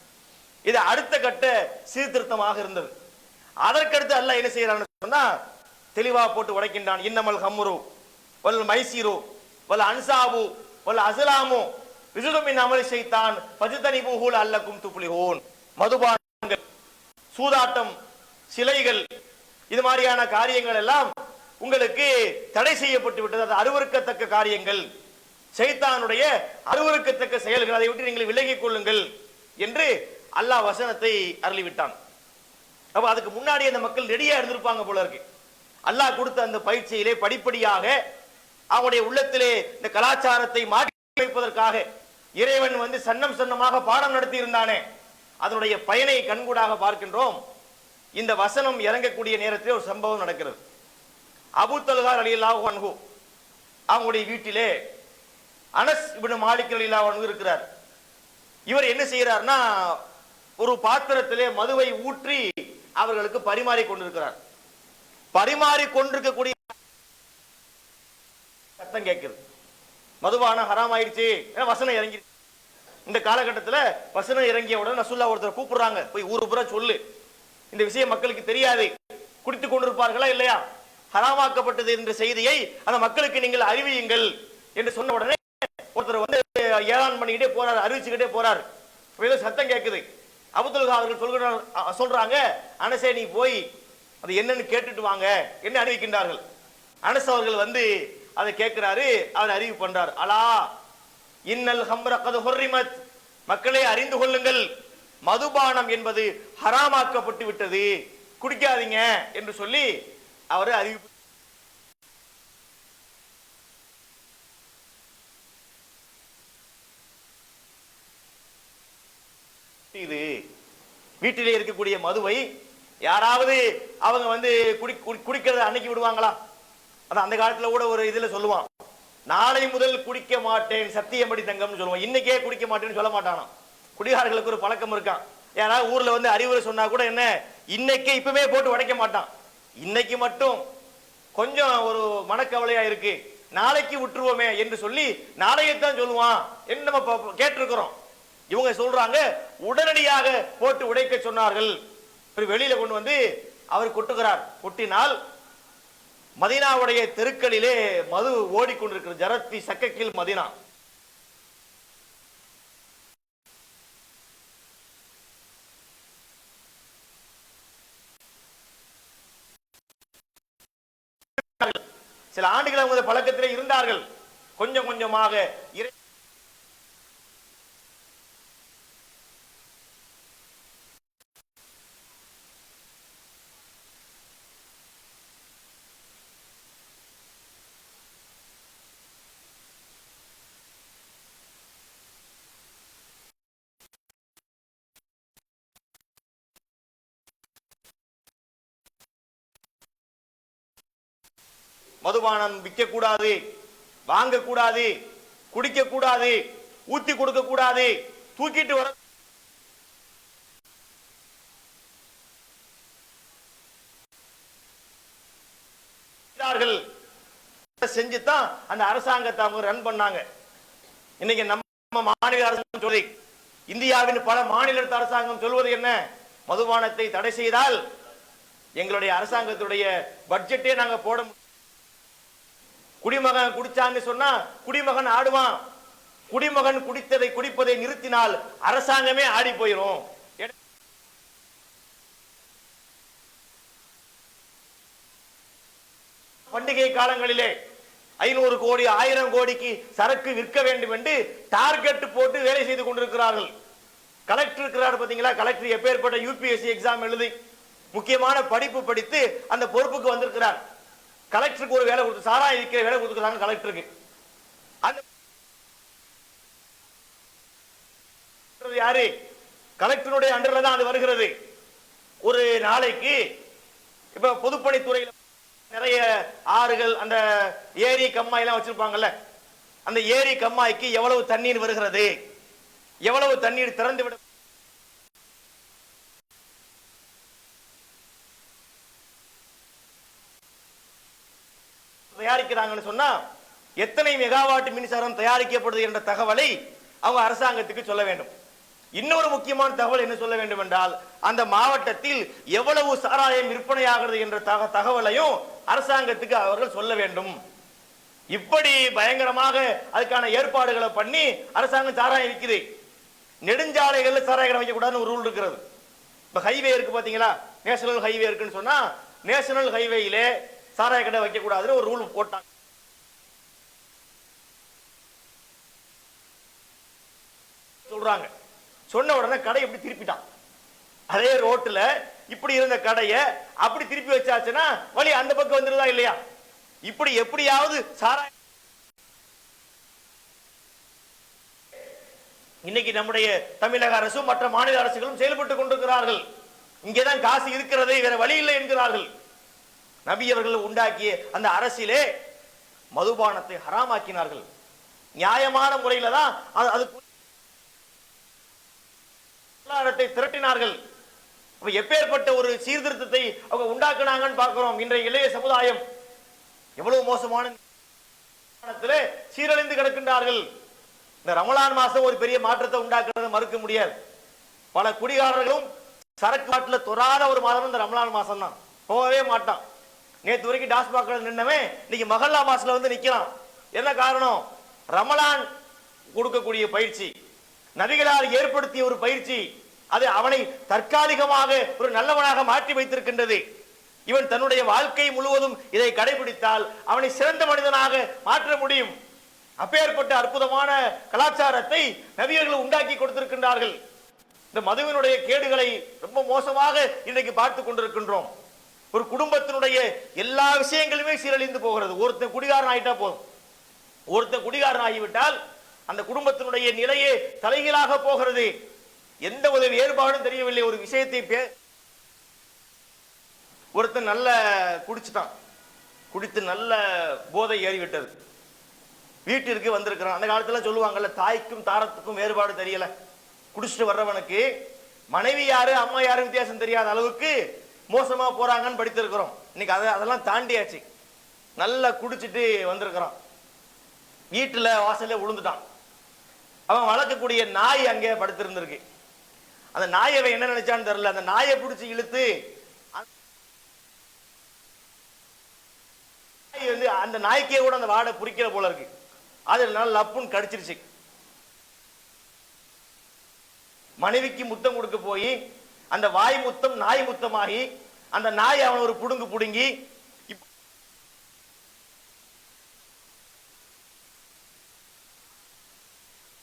இது அடுத்த கட்ட சீர்திருத்தமாக இருந்தது. அதற்கடுத்து அல்லாஹ் என்ன செய்யறான்னு சொன்னா தெளிவா போட்டு உடைக்கின்றான். இன்னமல் ஹம்ரு வல் மைசிரு வல் அன்சாபு வல் அஸ்லாமு ரிஜுலும் மின் அமலி ஷைத்தான் ஃபஜ்தனிபூஹு லஅல்லக்கும் துஃப்லிஹூன். மதுபானங்கள், சூதாட்டம், சிலைகள், இது மாதிரியான காரியங்கள் எல்லாம் உங்களுக்கு தடை செய்யப்பட்டு விட்டது. அது அருவருக்கத்தக்க காரியங்கள், ஷைத்தானுடைய அருவருக்கத்தக்க செயல்கள், அதை விட்டு நீங்கள் விலகிக் கொள்ளுங்கள் என்று அல்லாஹ் வசனத்தை அருளிவிட்டான். அப்ப அதுக்கு முன்னாடி அந்த மக்கள் ரெடியா இருந்திருப்பாங்க போல இருக்கு. அல்லாஹ் கொடுத்த அந்த பயிற்சியிலே படிப்படியாக அவருடைய உள்ளத்திலே இந்த கலாச்சாரத்தை மாற்றி வைப்பதற்காக இறைவன் வந்து சன்னம் சன்னமாக பாடம் நடத்தி இருந்தானே, அதனுடைய பயனை கண்கூடாக பார்க்கின்றோம். இந்த வசனம் இறங்கக்கூடிய நேரத்தில் ஒரு சம்பவம் நடக்கிறது. அபூ தல்ஹா ரலியல்லாஹு அன்ஹு அவங்களுடைய வீட்டிலே அனஸ் இப்னு மாலிக் ரலியல்லாஹு அன்ஹு இருக்கிறார். இவர் என்ன செய்யறார்னா ஒரு பாத்திரத்திலே மதுவை ஊற்றி அவர்களுக்கு பரிமாறி கொண்டிருக்கிறார். பரிமாறி கொண்டிருக்கக்கூடிய சத்தம் கேட்குது. மதுபான ஹராம் ஆயிடுச்சு, வசனம் இறங்கி. இந்த காலகட்டத்தில் வசனம் இறங்கிய உடனே ரசூலுல்லாஹ் ஒருத்தர் கூப்பிடுறாங்க, போய் ஊரு பூரா சொல்லு, இந்த விஷயம் மக்களுக்கு தெரியாது, குடித்துக் கொண்டிருப்பார்களா இல்லையா, ஹராமாக்கப்பட்டது என்ற செய்தியை அந்த மக்களுக்கு நீங்கள் அறிவியுங்கள் என்று சொன்ன உடனே ஒருத்தர் வந்து ஏலான் பண்ணிக்கிட்டே போறாரு, அறிவிச்சுக்கிட்டே போறாரு. சத்தம் கேட்குது. அபூ தல்ஹா அவர்கள் சொல்றாங்க, அனஸே நீ போய் அது என்னன்னு கேட்டுட்டு வாங்க என்ன அறிவிக்கின்றார்கள். அனஸ் அவர்கள் வந்து அதை கேட்கிறாரு, அவர் அறிவு பண்றார். அலா இன்னல் ஹம்ர கத் ஹுர்ரிமத், மக்களே அறிந்து கொள்ளுங்கள், மதுபானம் என்பது ஹராமாக்கப்பட்டு விட்டது, குடிக்காதீங்க என்று சொல்லி அவர் அறிவிப்பு. இது வீட்டிலே இருக்கக்கூடிய மதுவை யாராவது அவங்க வந்து குடிக்கிறத அன்னைக்கு விடுவாங்களா? அதான் அந்த காலத்துல கூட ஒரு இதுல சொல்லுவான், நாளை முதல் குடிக்க மாட்டேன் சத்தியம்படி தங்கம்னு சொல்லுவான். இன்னைக்கே குடிக்க மாட்டேன்னு சொல்ல மாட்டானா. குடிகாரர்களுக்கு ஒரு பழக்கம் இருக்கான். யாராவது ஊர்ல வந்து அறிவுரை சொன்னா கூட என்ன இன்னைக்கே இப்பவே போட்டு உடைக்க மாட்டான். இன்னைக்கு மட்டும் கொஞ்சம் ஒரு மனக்கவலையா இருக்கு, நாளைக்கு விட்டுருவோமே என்று சொல்லி நாளையத்தான் சொல்லுவான் என்று நம்ம கேட்டிருக்கிறோம். இவங்க சொல்றாங்க உடனடியாக போட்டு உடைக்க சொன்னார்கள். வெளியில கொண்டு வந்து அவர் கொட்டுகிறார். கொட்டினால் மதீனாவுடைய தெருக்களிலே மது ஓடிக்கொண்டிருக்கிறது. ஜரத்தி சக்கக்கில் மதீனா. சில ஆண்டுகள் அவங்க பழக்கத்திலே இருந்தார்கள். கொஞ்சம் கொஞ்சமாக மதுபானம் விற்க கூடாது, வாங்க கூடாது, குடிக்க கூடாது, ஊத்தி கொடுக்க கூடாது, தூக்கிட்டு வர செஞ்சுதான் அந்த அரசாங்கத்தை அவங்க ரன் பண்ணாங்க. இன்னைக்கு நம்ம மாநில அரசாங்கம் சொல்லி இந்தியாவின் பல மாநில அரசாங்கம் சொல்வது என்ன? மதுபானத்தை தடை செய்தால் எங்களுடைய அரசாங்கத்துடைய பட்ஜெட்டே நாங்க போட, குடிமகன் குடிச்சான்னு சொன்னா குடிமகன் ஆடுவான், குடிமகன் குடிப்பதை நிறுத்தினால் அரசாங்கமே ஆடி போயிடும். பண்டிகை காலங்களிலே 500 கோடி 1000 கோடிக்கு சரக்கு விற்க வேண்டும் என்று டார்கெட் போட்டு வேலை செய்து கொண்டிருக்கிறார்கள். கலெக்டர் இருக்கிறார் பாத்தீங்களா, கலெக்டர் எப்பேற்பட்ட யூபிஎஸ்சி எக்ஸாம் எழுதி முக்கியமான படிப்பு படித்து அந்த பொறுப்புக்கு வந்திருக்கிறார். கலெக்டருக்கு ஒரு வேலை கொடுத்து சாராயம் விற்கிற வேலை கொடுத்துருக்காங்க கலெக்டருக்கு. அந்த யாரு? கலெக்டருடைய அண்டர்ல தான் அது வருகிறது. ஒரு நாளைக்கு இப்ப பொதுப்பணித்துறையில் நிறைய ஆறுகள், அந்த ஏரி கம்மாய் எல்லாம் வச்சிருப்பாங்கல்ல, அந்த ஏரி கம்மாய்க்கு எவ்வளவு தண்ணீர் வருகிறது, எவ்வளவு தண்ணீர் திறந்து விட தயாரிக்கிறாங்கன்னு சொன்னா எத்தனை மெகாவாட் மின்சாரம் தயாரிக்கப்படுது என்ற தகவலை அவங்க அரசாங்கத்துக்கு சொல்ல வேண்டும். இன்னொரு முக்கியமான தகவல் என்ன சொல்ல வேண்டும் என்றால், அந்த மாவட்டத்தில் எவ்வளவு சாராயம் விற்பனையாகிறது என்ற தகவலையும் அரசாங்கத்துக்கு அவர்கள் சொல்ல வேண்டும். இப்படி பயங்கரமாக அதுக்கான ஏற்பாடுகளை பண்ணி அரசாங்கம் சாராயம் விற்குது. நெடுஞ்சாலைகள்ல சாராயம் வைக்கக்கூடாதுன்னு ஒரு ரூல் இருக்கிறது. இப்ப ஹைவே இருக்கு பாத்தீங்களா, நேஷனல் ஹைவே இருக்குன்னு சொன்னா நேஷனல் ஹைவேயிலே சாராய கடை வைக்க கூடாதுன்னு ஒரு ரூல் போட்டாங்க. சொல்றாங்க. சொன்ன உடனே கடை எப்படி திருப்பிட்டான். அதே ரோட்ல இப்படி இருந்த கடையை அப்படி திருப்பி வச்சாச்சுன்னா வழி அந்த பக்கம் வந்துருதா இல்லையா? இப்படி எப்படியாவது சாராய இன்னைக்கு நம்முடைய தமிழக அரசும் மற்ற மாநில அரசுகளும் செயல்பட்டுக் கொண்டிருக்கிறார்கள். இங்கேதான் காசு இருக்கிறதே, வேற வழி இல்லை என்கிறார்கள். நபி அவர்கள் உண்டாக்கிய அந்த அரசிலே மதுபானத்தை ஹராமாக்கினார்கள். நியாயமான முறையில தான் அது திரட்டினார்கள். எப்பேற்பட்ட ஒரு சீர்திருத்தத்தை அவங்க உண்டாக்குனாங்கன்னு பார்க்கிறோம். இன்றைய இளைய சமுதாயம் எவ்வளவு மோசமான சீரழிந்து கிடக்கின்றார்கள். இந்த ரமலான் மாசம் ஒரு பெரிய மாற்றத்தை உண்டாக்குறதை மறுக்க முடியாது. பல குடிகாரர்களும் சரக்கு மாட்டில் தொறாத ஒரு மாதம் இந்த ரமலான் மாசம் தான், போகவே மாட்டான். நேற்று வரைக்கும் டாஸ்மாக் நின்னவன் இன்னைக்கு மஹல்லா மாசத்துல வந்து நிக்கிறான். என்ன காரணம்? ரமலான் கொடுக்கக்கூடிய பயிற்சி, நபிகளால் ஏற்படுத்திய ஒரு பயிற்சி, அது அவனை தற்காலிகமாக ஒரு நல்லவனாக மாற்றி வைத்திருக்கின்றது. இவன் தன்னுடைய வாழ்க்கை முழுவதும் இதை கடைபிடித்தால் அவனை சிறந்த மனிதனாக மாற்ற முடியும். அப்பேற்பட்ட அற்புதமான கலாச்சாரத்தை நபியர்கள் உண்டாக்கி கொடுத்திருக்கின்றார்கள். இந்த மதுவினுடைய கேடுகளை ரொம்ப மோசமாக இன்றைக்கு பார்த்து கொண்டிருக்கின்றோம். ஒரு குடும்பத்தினுடைய எல்லா விஷயங்களுமே சீரழிந்து போகிறது. ஒருத்தன் குடிகாரன் ஆகிட்டா போதும், ஒருத்தன் குடிகாரன் ஆகிவிட்டால் அந்த குடும்பத்தினுடைய நிலையே தலைகீழாக போகிறது. எந்த ஒரு வேறுபாடும் தெரியவில்லை. ஒரு விஷயத்தை ஒருத்தன் நல்ல குடிச்சுட்டான், குடித்து நல்ல போதை ஏறிவிட்டது, வீட்டிற்கு வந்திருக்கிறான். அந்த காலத்துல சொல்லுவாங்கல்ல, தாய்க்கும் தாரத்துக்கும் வேறுபாடு தெரியல. குடிச்சிட்டு வர்றவனுக்கு மனைவி யாரு அம்மா யாரு வித்தியாசம் தெரியாத அளவுக்கு மோசமா போறாங்கன்னு படித்திருக்கிறோம். இன்னைக்கு அதெல்லாம் தாண்டியாச்சு. நல்லா குடிச்சிட்டு வந்திருக்கிறான், வீட்டுல வாசல்ல விழுந்துட்டான். அவன் வளர்க்கக்கூடிய நாய் அங்கே படுத்திருந்திருக்கு. அந்த நாயை என்ன நினைச்சான்னு தெரியல, அந்த நாயை பிடிச்சி இழுத்து அந்த நாய்க்கே கூட அந்த வாடை புரிக்கிற போல இருக்கு. அது லப்புன்னு கடிச்சிருச்சு. மனைவிக்கு முத்தம் கொடுக்க போய் அந்த வாய் முத்தம் நாய் முத்தமாகி அந்த நாய் அவன் ஒரு புடுங்கு புடுங்கி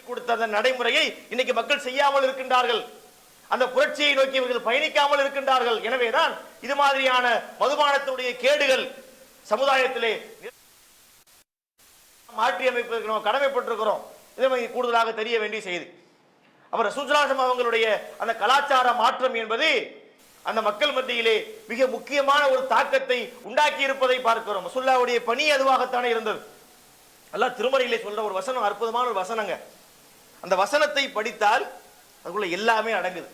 கொடுத்த அந்த நடைமுறையை இன்னைக்கு மக்கள் செய்யாமல் இருக்கின்றார்கள். அந்த புரட்சியை நோக்கி இவர்கள் பயணிக்காமல் இருக்கின்றார்கள். எனவேதான் இது மாதிரியான மதுபானத்தினுடைய கேடுகள் சமுதாயத்திலே மாற்றி அமைப்பதற்கு கடமைப்பட்டிருக்கிறோம். இதை கூடுதலாக தெரிய வேண்டிய செய்தி. அப்புறம் ரசூலுல்லாஹி அவங்களுடைய அந்த கலாச்சார மாற்றம் என்பது அந்த மக்கள் மத்தியிலே மிக முக்கியமான ஒரு தாக்கத்தை உண்டாக்கி இருப்பதை பார்க்கிறோம். ரசூலுல்லாஹ்வுடைய பணி அதுவாகத்தானே இருந்தது. அல்லாஹ் திருமறையிலே சொல்ற ஒரு வசனம், அற்புதமான ஒரு வசனங்க. அந்த வசனத்தை படித்தால் அதுக்குள்ள எல்லாமே அடங்குது.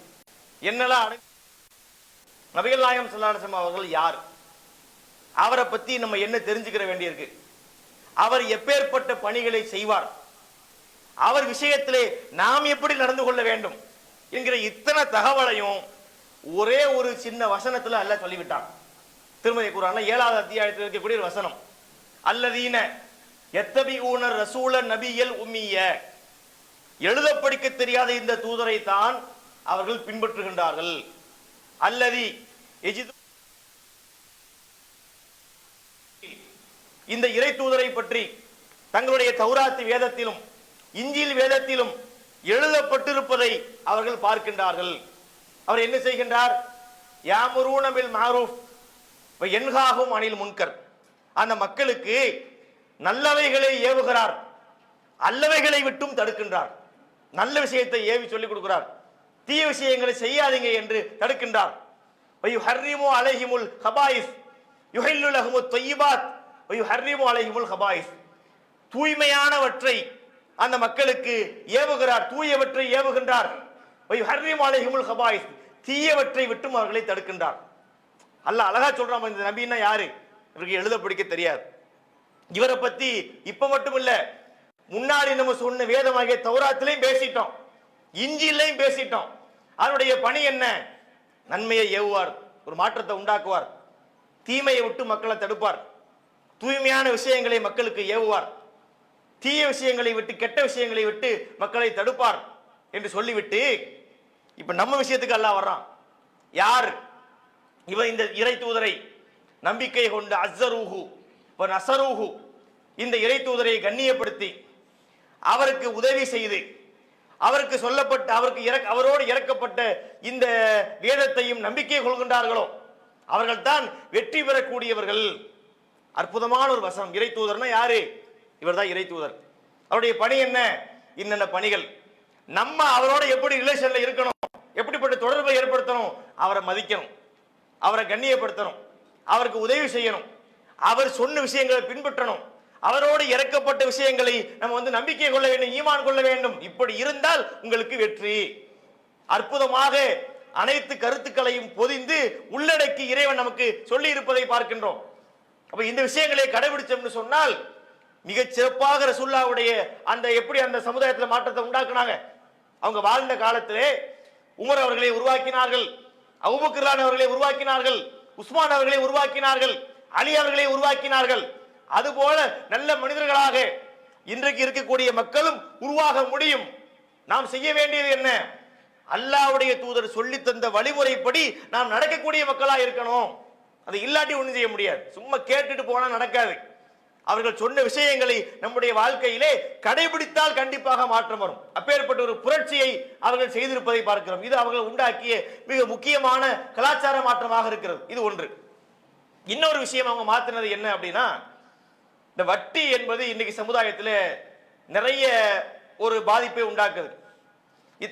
என்னெல்லாம் அடங்கு? நபிகள் நாயகம் ஸல்லல்லாஹு அலைஹி வஸல்லம் அவர்கள் யார்? அவரை பத்தி நம்ம என்ன தெரிஞ்சுக்கிற வேண்டியிருக்கு? அவர் எப்பேற்பட்ட பணிகளை செய்வார்? அவர் விஷயத்திலே நாம் எப்படி நடந்து கொள்ள வேண்டும் என்கிற இத்தனை தகவலையும் ஒரே ஒரு சின்ன வசனத்துல அல்லாஹ் சொல்லிவிட்டான். திருமறை குர்ஆன்ல 7வது அத்தியாயத்தில் இருக்கக்கூடிய ஒரு வசனம், அல்லதீன யத்தபிஊன ரசூல நபியல் உம்மிய, எழுத படிக்க தெரியாத இந்த தூதரை தான் அவர்கள் பின்பற்றுகின்றார்கள். அல்லதி எஜிது, இந்த இறை தூதரை பற்றி தங்களுடைய தௌராத் வேதத்திலும் இஞ்சில் வேதத்திலும் எழுதப்பட்டிருப்பதை அவர்கள் பார்க்கின்றார்கள். அவர் என்ன செய்கின்றார்? யாமுரூன பில் மஅரூஃப் வ யன்ஹாஹும் அனில் முன்கர். அந்த மக்களுக்கு நல்லவைகளை ஏவுகிறார், அல்லவைகளை விட்டும் தடுக்கின்றார். நல்ல விஷயத்தை ஏவி சொல்லிக் கொடுக்கிறார், தீய விஷயங்களை செய்யாதீங்க என்று தடுக்கின்றார். வ யுஹர்ரிமு அலைஹிமுல் ஹபாயிஸ் யுஹில்லு லஹுமுத் தய்யிபாத் வ யுஹர்ரிமு அலைஹிமுல் ஹபாயிஸ். தூய்மையானவற்றை அந்த மக்களுக்கு ஏவுகிறார், தூயவற்றை ஏவுகின்றார். வ யுஹர்ரிமு அலைஹிமுல் ஹபாயிஸ், தீயவற்றை விட்டும் அவர்களை தடுக்கின்றார். அல்லாஹ் அழகா சொல்றான், இந்த நபின்னா யாரு? இவருக்கு எழுத படிக்க தெரியாது. இவரை பத்தி இப்ப மட்டும் இல்ல, முன்னாடி நம்ம சொன்ன வேதமாகிய தௌராத்திலையும் பேசிட்டோம், இஞ்சிலையும் பேசிட்டோம். அவருடைய பணி என்ன? நன்மையை ஏவுவார், ஒரு மாற்றத்தை உண்டாக்குவார், தீமையை விட்டு மக்களை தடுப்பார், தூய்மையான விஷயங்களை மக்களுக்கு ஏவுவார், தீய விஷயங்களை விட்டு கெட்ட விஷயங்களை விட்டு மக்களை தடுப்பார் என்று சொல்லிவிட்டு இப்ப நம்ம விஷயத்துக்கு அல்லாஹ் வர்றான். யார் இவன்? இந்த இறை தூதரை நம்பிக்கை கொண்டு அஸ்ஸரூஹு வ நஸரூஹு, இந்த இறை தூதரை கண்ணியப்படுத்தி அவருக்கு உதவி செய்து அவருக்கு சொல்லப்பட்ட அவரோடு இறக்கப்பட்ட இந்த வேதத்தையும் நம்பிக்கை கொள்கின்றார்களோ அவர்கள் தான் வெற்றி பெறக்கூடியவர்கள். அற்புதமான ஒரு வசனம். இறை தூதர்னா யாரு? இவர் தான் இறை தூதர். அவருடைய பணி என்ன? இன்னென்ன பணிகள். நம்ம அவரோட எப்படி ரிலேஷன்ல இருக்கணும், எப்படிப்பட்ட தொடர்பை ஏற்படுத்தணும்? அவரை மதிக்கணும், அவரை கண்ணியப்படுத்தணும், அவருக்கு உதவி செய்யணும், அவர் சொன்ன விஷயங்களை பின்பற்றணும், அவரோடு இறக்கப்பட்ட விஷயங்களை நம்ம நம்பிக்கை கொள்ள வேண்டும், ஈமான் கொள்ள வேண்டும். இப்படி இருந்தால் உங்களுக்கு வெற்றி. அற்புதமாக அனைத்து கருத்துக்களையும் பொதிந்து உள்ளடக்கி இறைவன் நமக்கு சொல்லி இருப்பதை பார்க்கின்றோம். அப்ப இந்த விஷயங்களை கடைபிடிச்சோம்னு சொன்னால் மிகச் சிறப்பாக ரசூலுல்லாஹ்வுடைய அந்த எப்படி அந்த சமுதாயத்தில் மாற்றத்தை உண்டாக்குனாங்க. அவங்க வாழ்ந்த காலத்திலே உமர் அவர்களை உருவாக்கினார்கள், அபூபக்கர் அவர்களை உருவாக்கினார்கள், உஸ்மான் அவர்களை உருவாக்கினார்கள், அலி அவர்களை உருவாக்கினார்கள். அதுபோல நல்ல மனிதர்களாக இன்றைக்கு இருக்கக்கூடிய மக்களும் உருவாக முடியும். நாம் செய்ய வேண்டியது என்ன? அல்லாஹ்வுடைய தூதர் சொல்லி தந்த வழிமுறைப்படி நாம் நடக்கக்கூடிய மக்களா இருக்கணும். அது இல்லாட்டி ஒண்ணும் செய்ய முடியாது. சும்மா கேட்டுட்டு போனா நடக்காது. அவர்கள் சொன்ன விஷயங்களை நம்முடைய வாழ்க்கையிலே கடைபிடித்தால் கண்டிப்பாக மாற்றம் வரும். அப்பேற்பட்ட ஒரு புரட்சியை அவர்கள் செய்திருப்பதை பார்க்கிறோம். இது அவர்கள் உண்டாக்கிய மிக முக்கியமான கலாச்சார மாற்றமாக இருக்கிறது. இது ஒன்று. இன்னொரு விஷயம் அவங்க மாத்தினது என்ன அப்படின்னா, இந்த வட்டி என்பது இன்னைக்கு சமுதாயத்தில் நிறைய ஒரு பாதிப்பை உண்டாக்குது.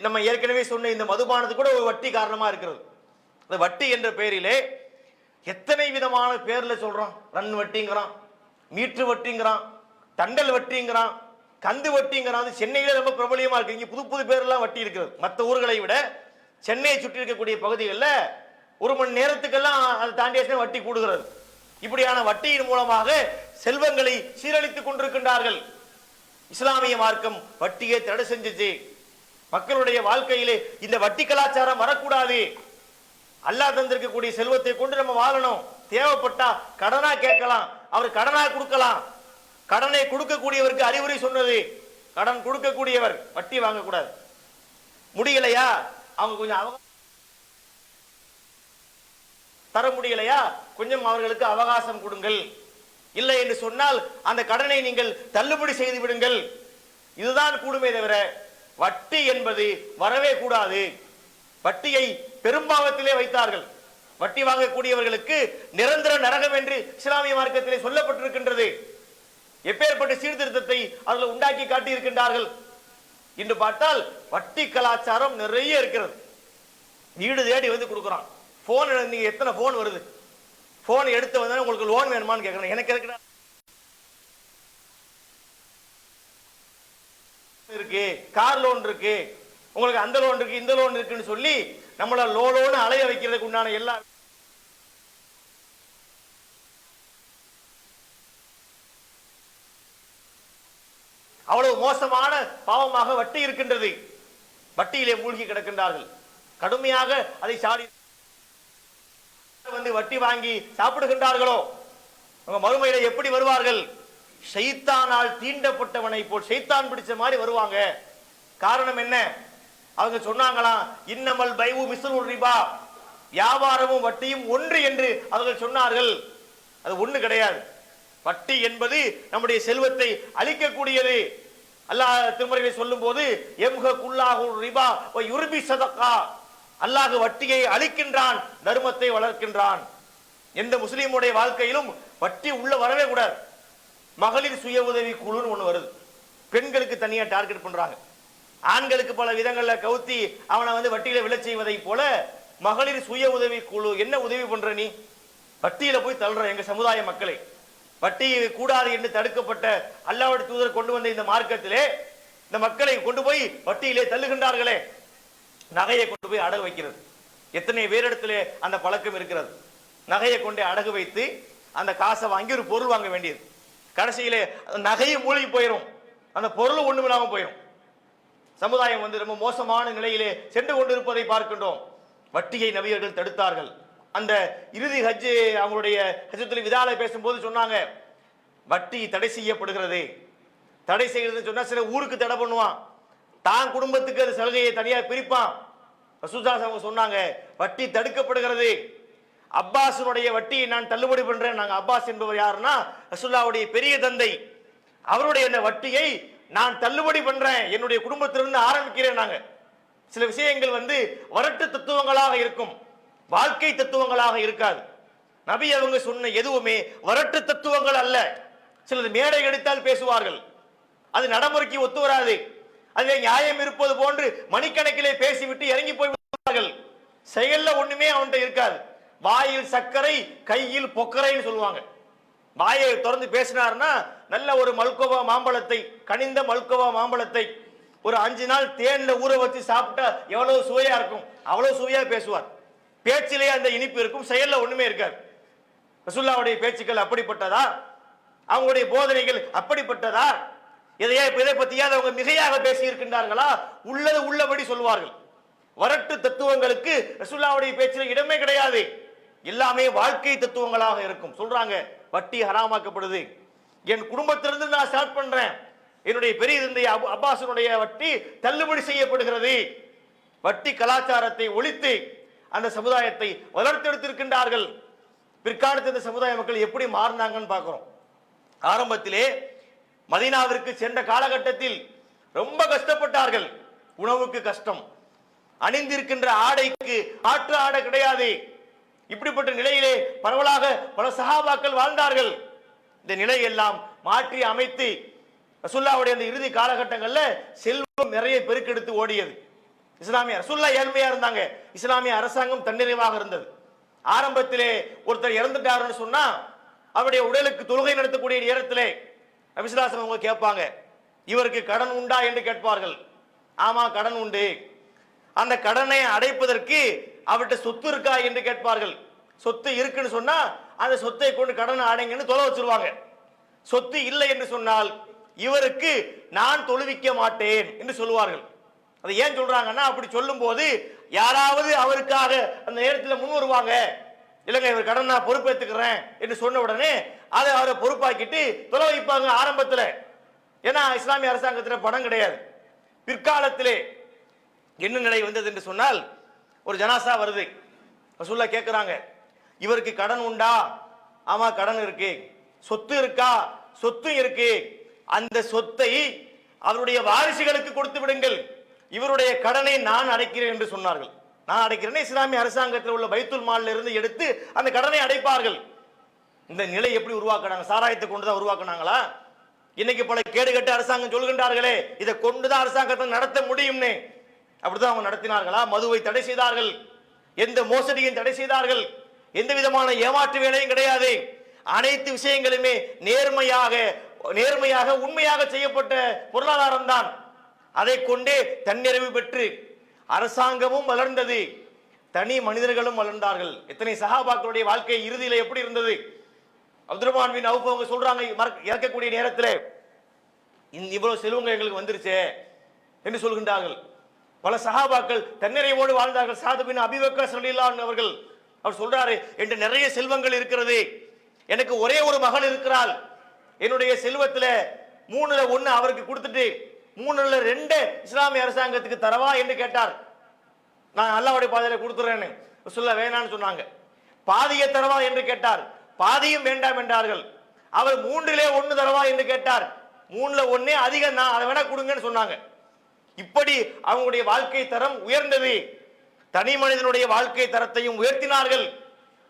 நம்ம ஏற்கனவே சொன்ன இந்த மதுபானது கூட ஒரு வட்டி காரணமா இருக்கிறது. இந்த வட்டி என்ற பெயரிலே எத்தனை விதமான பேர்ல சொல்றோம். ரன் வட்டிங்கிறான், மீட்ரு வட்டிங்கிறான், தண்டல் வட்டிங்கிறான், கந்து வட்டிங்கிறான். சென்னையில ரொம்ப பிரபலியமா இருக்கு. இங்க புது புது பேர்லாம் வட்டி இருக்கிறது. மற்ற ஊர்களை விட சென்னையை சுற்றி இருக்கக்கூடிய பகுதிகளில் 1 மணி நேரத்துக்கெல்லாம் அதை தாண்டிய வட்டி கூடுகிறது. இப்படியான வட்டியின் மூலமாக செல்வங்களை சீரழித்துக் கொண்டிருக்கின்றார்கள். இஸ்லாமிய மார்க்கம் வட்டியை தடை செஞ்சுச்சு. மக்களுடைய வாழ்க்கையிலே இந்த வட்டி கலாச்சாரம் வரக்கூடாது. அல்லாஹ் தந்திருக்கக்கூடிய செல்வத்தை கொண்டு நம்ம வாழணும். தேவைப்பட்டா கடனா கேட்கலாம், அவர் கடனா கொடுக்கலாம். கடனை கொடுக்கக்கூடியவருக்கு அறிவுரை சொன்னது, கடன் கொடுக்கக்கூடியவர் வட்டி வாங்கக்கூடாது. முடியலையா அவங்க கொஞ்சம் தர முடியலையா கொஞ்சம் அவர்களுக்கு அவகாசம் கொடுங்கள். இல்லை என்று சொன்னால் அந்த கடனை நீங்கள் தள்ளுபடி செய்து விடுங்கள். இதுதான் கூடுமே தவிர வட்டி என்பது வரவே கூடாது. வட்டியை பெரும்பாவத்திலே வைத்தார்கள். வட்டி வாங்கக்கூடியவர்களுக்கு நிரந்தர நரகம் என்று இஸ்லாமிய மார்க்கத்திலே சொல்லப்பட்டிருக்கின்றது. எப்பேற்பட்ட சீர்திருத்தத்தை அவர்கள் உண்டாக்கி காட்டியிருக்கின்றார்கள். இன்று பார்த்தால் வட்டி கலாச்சாரம் நிறைய இருக்கிறது. வீடு தேடி வந்து கொடுக்குறான், போன் நீங்க எத்தனை போன் வருது, போன் எடுத்து வந்தா உங்களுக்கு லோன் வேணுமான்னு கேட்கறேன். எனக்கு இருக்கு, கார் லோன் இருக்கு, உங்களுக்கு அந்த லோன் இருக்கு, இந்த லோன் இருக்குன்னு சொல்லி நம்மள லோனு அலைய வைக்கிறதுக்கு உண்டான எல்லா அவ்வளவு மோசமான பாவமாக வட்டி இருக்கின்றது. வட்டியிலே மூழ்கி கிடக்கின்றார்கள். கடுமையாக அதை சாடி வந்து வட்டி வாங்கி சாப்பிடுகின்றார்களோ அவங்க மறுமையில எப்படி வருவார்கள்? ஷைத்தானால் தீண்டப்பட்டவனை போல் ஷைத்தான் பிடிச்ச மாதிரி வருவாங்க. காரணம் என்ன? அவங்க சொன்னாங்களாம், இன்னமல் பைவு மிஸ்லுர் ரிபா, வியாபாரமும் வட்டியும் ஒன்று என்று அவர்கள் சொன்னார்கள். அது ஒண்ணு கிடையாது. வட்டி என்பது நம்முடைய செல்வத்தை அழிக்கக்கூடியது. அல்லாஹ் திருமறையை சொல்லும் போது எம்ஹகுல்லாஹு ரிபா வ யுர்பி ஸதகா, அல்லாஹ் வட்டியை அழிக்கின்றான், தர்மத்தை வளர்க்கின்றான். எந்த முஸ்லீமுடைய வாழ்க்கையிலும் வட்டி உள்ள வரவே கூடாது. மகளிர் சுய உதவி குழுன்னு ஒண்ணு வருது, பெண்களுக்கு தனியா டார்கெட் பண்றாங்க. ஆண்களுக்கு பல விதங்கள்ல கவுத்தி அவனை வந்து வட்டியில விழச் செய்வதை போல மகளிர் சுய உதவி குழு என்ன உதவி பண்ற? நீ வட்டியில போய் தள்ளுற எங்க சமுதாய மக்களை. வட்டி கூடாது என்று தடுக்கப்பட்ட அல்லாஹ்வுடைய தூதர் கொண்டு வந்த இந்த மார்க்கத்திலே இந்த மக்களை கொண்டு போய் வட்டியிலே தள்ளுகின்றார்களே. நகையை கொண்டு போய் அடகு வைக்கிறது. எத்தனை பேரிடத்திலே அந்த பழக்கம் இருக்கிறது. நகையை கொண்டு அடகு வைத்து அந்த காசை வாங்கி ஒரு பொருள் வாங்க வேண்டியது. கடைசியிலே நகையை மூழ்கி போயிடும், அந்த பொருள் ஒண்ணும் இல்லாம போயிடும். சமுதாயம் வந்து ரொம்ப மோசமான நிலையிலே சென்று கொண்டிருப்பதை பார்க்கின்றோம். வட்டியை நபியர்கள் தடுத்தார்கள். அந்த இறுதி ஹஜ் அவங்களுடைய ஹஜ்ஜத்துல் விதால பேசும்போது சொன்னாங்க, வட்டி தடை செய்யப்படுகிறது. தடை செய்யறதுன்னு சொன்னா சில ஊருக்கு தடை பண்ணுவான், தான் குடும்பத்துக்கு அந்த சலுகையை தனியா பிரிப்பான். ரசூலுல்லாஹி அவங்க சொன்னாங்க, வட்டி தடுக்கப்படுகிறது. அப்பாஸுடைய வட்டியை நான் தள்ளுபடி பண்றேன். நாங்க அப்பாஸ் என்பவர் யாருன்னா ரசூலுல்லாஹ்வுடைய பெரிய தந்தை. அவருடைய அந்த வட்டியை நான் தள்ளுபடி பண்றேன், என்னுடைய குடும்பத்திலிருந்து ஆரம்பிக்கிறேன். நாங்க சில விஷயங்கள் வந்து வரட்டு தத்துவங்களாக இருக்கும், வாழ்க்கை தத்துவங்களாக இருக்காது. நபி அவங்க சொன்ன எதுவுமே வரட்டு தத்துவங்கள் அல்ல. சிலது மேடை எடுத்தால் பேசுவார்கள், அது நடைமுறைக்கு ஒத்து வராது. அதிலே நியாயம் இருப்பது போன்று மணிக்கணக்கிலே பேசிவிட்டு இறங்கி போய் விடுவார்கள். செயல்ல ஒண்ணுமே அவன்கிட்ட இருக்காது. வாயில் சர்க்கரை கையில் பொக்கரைன்னு சொல்லுவாங்க. வாயை திறந்து பேசினார்னா நல்ல ஒரு மல்கோவா மாம்பழத்தை, கனிந்த மல்கோவா மாம்பழத்தை ஒரு 5 நாள் தேன்ல ஊற வச்சு சாப்பிட்டா எவ்வளவு சுவையா இருக்கும், அவ்வளவு சுவையா பேசுவார். பேச்சிலே அந்த இனிப்பு இருக்கும், செயல்ல ஒண்ணுமே இருக்காது. ரசூலுல்லாஹ்வுடைய பேச்சுக்கள் அப்படிப்பட்டதா? அவங்களுடைய போதனைகள் அப்படிப்பட்டதா? இதை பத்தியாவது அவங்க மிகையாக பேசி இருக்கின்றார்களா? உள்ளது உள்ளபடி சொல்வார்கள். வரட்டு தத்துவங்களுக்கு ரசூலுல்லாஹ்வுடைய பேச்சில் இடமே கிடையாது. எல்லாமே வாழ்க்கை தத்துவங்களாக இருக்கும். சொல்றாங்க, வட்டி ஹராமாக்கப்படுது, என் குடும்பத்திலிருந்து நான் ஸ்டார்ட் பண்றேன், என்னுடைய பெரிய தந்தை அப்பாஸனுடைய வட்டி தள்ளுபடி செய்யப்படுகிறது. வட்டி கலாச்சாரத்தை ஒழித்து அந்த சமுதாயத்தை வளர்த்தெடுத்திருக்கின்றார்கள். பிற்காலத்தில் இந்த சமுதாய மக்கள் எப்படி மாறினாங்கன்னு பார்க்கிறோம். ஆரம்பத்திலே மதீனாவிற்கு சென்ற காலகட்டத்தில் ரொம்ப கஷ்டப்பட்டார்கள். உணவுக்கு கஷ்டம், அணிந்திருக்கின்ற ஆடைக்கு மாற்று ஆடை கிடையாது. இப்படிப்பட்ட நிலையிலே பரவலாக பல சஹாபாக்கள் வாழ்ந்தார்கள். இந்த நிலையெல்லாம் மாற்றி அமைத்து ரசூலுல்லாஹ்வுடைய அந்த இறுதி காலகட்டங்களில் செல்வம் நிறைய பெருக்கெடுத்து ஓடியது. இஸ்லாமிய ரசூலுல்லாஹ் ஏழ்மையா இருந்தாங்க, இஸ்லாமிய அரசாங்கம் தன்னிறைவாக இருந்தது. ஆரம்பத்திலே ஒருத்தர் இறந்துட்டாருன்னு சொன்னா அவருடைய உடலுக்கு தொழுகை நடத்தக்கூடிய நேரத்திலே நபி ஸல்லல்லாஹு அலைஹி வஸல்லம் கேட்பாங்க, இவருக்கு கடன் உண்டா என்று கேட்பார்கள். ஆமா கடன் உண்டு. அந்த கடனை அடைப்பதற்கு அவர்கிட்ட சொத்து இருக்கா என்று கேட்பார்கள். சொத்து இருக்குன்னு சொன்னா அந்த சொத்தை கொண்டு கடனை அடைங்கன்னு தொலை வச்சிருவாங்க. சொத்து இல்லை என்று சொன்னால் இவருக்கு நான் தொழுவிக்க மாட்டேன் என்று சொல்லுவார்கள். அது ஏன் சொல்றாங்கன்னா, அப்படி சொல்லும் போது யாராவது அவருக்காக அந்த நேரத்தில் முன் வருவாங்க, இல்லைங்க இவர் கடன் நான் பொறுப்பேற்றுக்கிறேன் என்று சொன்ன உடனே அதை அவரை பொறுப்பாக்கிட்டு தொலை வைப்பாங்க ஆரம்பத்தில். ஏன்னா இஸ்லாமிய அரசாங்கத்தில் பணம் கிடையாது. பிற்காலத்திலே என்ன நிலை வந்தது என்று சொன்னால், ஒரு ஜனாசா வருது, ரசூலுல்லாஹ் கேட்கிறாங்க, இவருக்கு கடன் உண்டா? ஆமா கடன் இருக்கு. சொத்து இருக்கா? சொத்து இருக்கு. அந்த சொத்தை அவருடைய வாரிசுகளுக்கு கொடுத்து விடுங்கள், இவருடைய கடனை நான் அடைக்கிறேன் என்று சொன்னார்கள். நான் அடைக்கிறேன், இஸ்லாமிய அரசாங்கத்தில் உள்ள பைத்துல் மால்ல இருந்து எடுத்து அந்த கடனை அடைப்பார்கள். இந்த நிலை எப்படி உருவாக்குனாங்க? சாராயத்தை கொண்டுதான் உருவாக்குனாங்களா? இன்னைக்கு பல கேடுகட்ட அரசாங்கம் சொல்கின்றார்களே, இதை கொண்டுதான் அரசாங்கத்தை நடத்த முடியும்னு, அப்படிதான் அவங்க நடத்தினார்களா? மதுவை தடை செய்தார்கள், எந்த மோசடியும் தடை செய்தார்கள். எந்த விதமான ஏமாற்று வேலையும் கிடையாது. அனைத்து விஷயங்களுமே நேர்மையாக உண்மையாக செய்யப்பட்ட பொருளாதாரம் தான். அதை கொண்டே தன்னிறைவு பெற்று அரசாங்கமும் வளர்ந்தது, தனி மனிதர்களும் வளர்ந்தார்கள். எத்தனை சஹாபாக்களுடைய வாழ்க்கை இறுதியில் எப்படி இருந்தது? அப்துல் ரஹ்மான் பின் அவுஃப் அவங்க சொல்றாங்க, இறக்கக்கூடிய நேரத்தில் இவ்வளவு செல்வங்கள் எங்களுக்கு வந்துருச்சே என்று சொல்கின்றார்கள். பல சஹாபாக்கள் தன்னிறைவோடு வாழ்ந்தார்கள். சாத் பின் அபீ வக்காஸ் ரலியல்லாஹு அன்ஹு அவர்கள் அவர் சொல்றாரு, என்ற நிறைய செல்வங்கள் இருக்கிறது, எனக்கு ஒரே ஒரு மகள் இருக்கிறாள், என்னுடைய செல்வத்தில் 1/3 அவருக்கு கொடுத்துட்டு 2/3 இஸ்லாமிய அரசாங்கத்துக்கு தரவா என்று கேட்டார். நான் அல்லாஹ்வுடைய பாதையில கொடுத்துறேன்னு சொல்ல வேணான்னு சொன்னாங்க. பாதியை தரவா என்று கேட்டார், பாதியும் வேண்டாம் என்றார்கள். அவர் 1/3 தரவா என்று கேட்டார், 1/3 அதிகம் தான், அதை வேணா கொடுங்கன்னு சொன்னாங்க. இப்படி அவங்களுடைய வாழ்க்கை தரம் உயர்ந்தது. தனி மனிதனுடைய வாழ்க்கை தரத்தையும் உயர்த்தினார்கள்.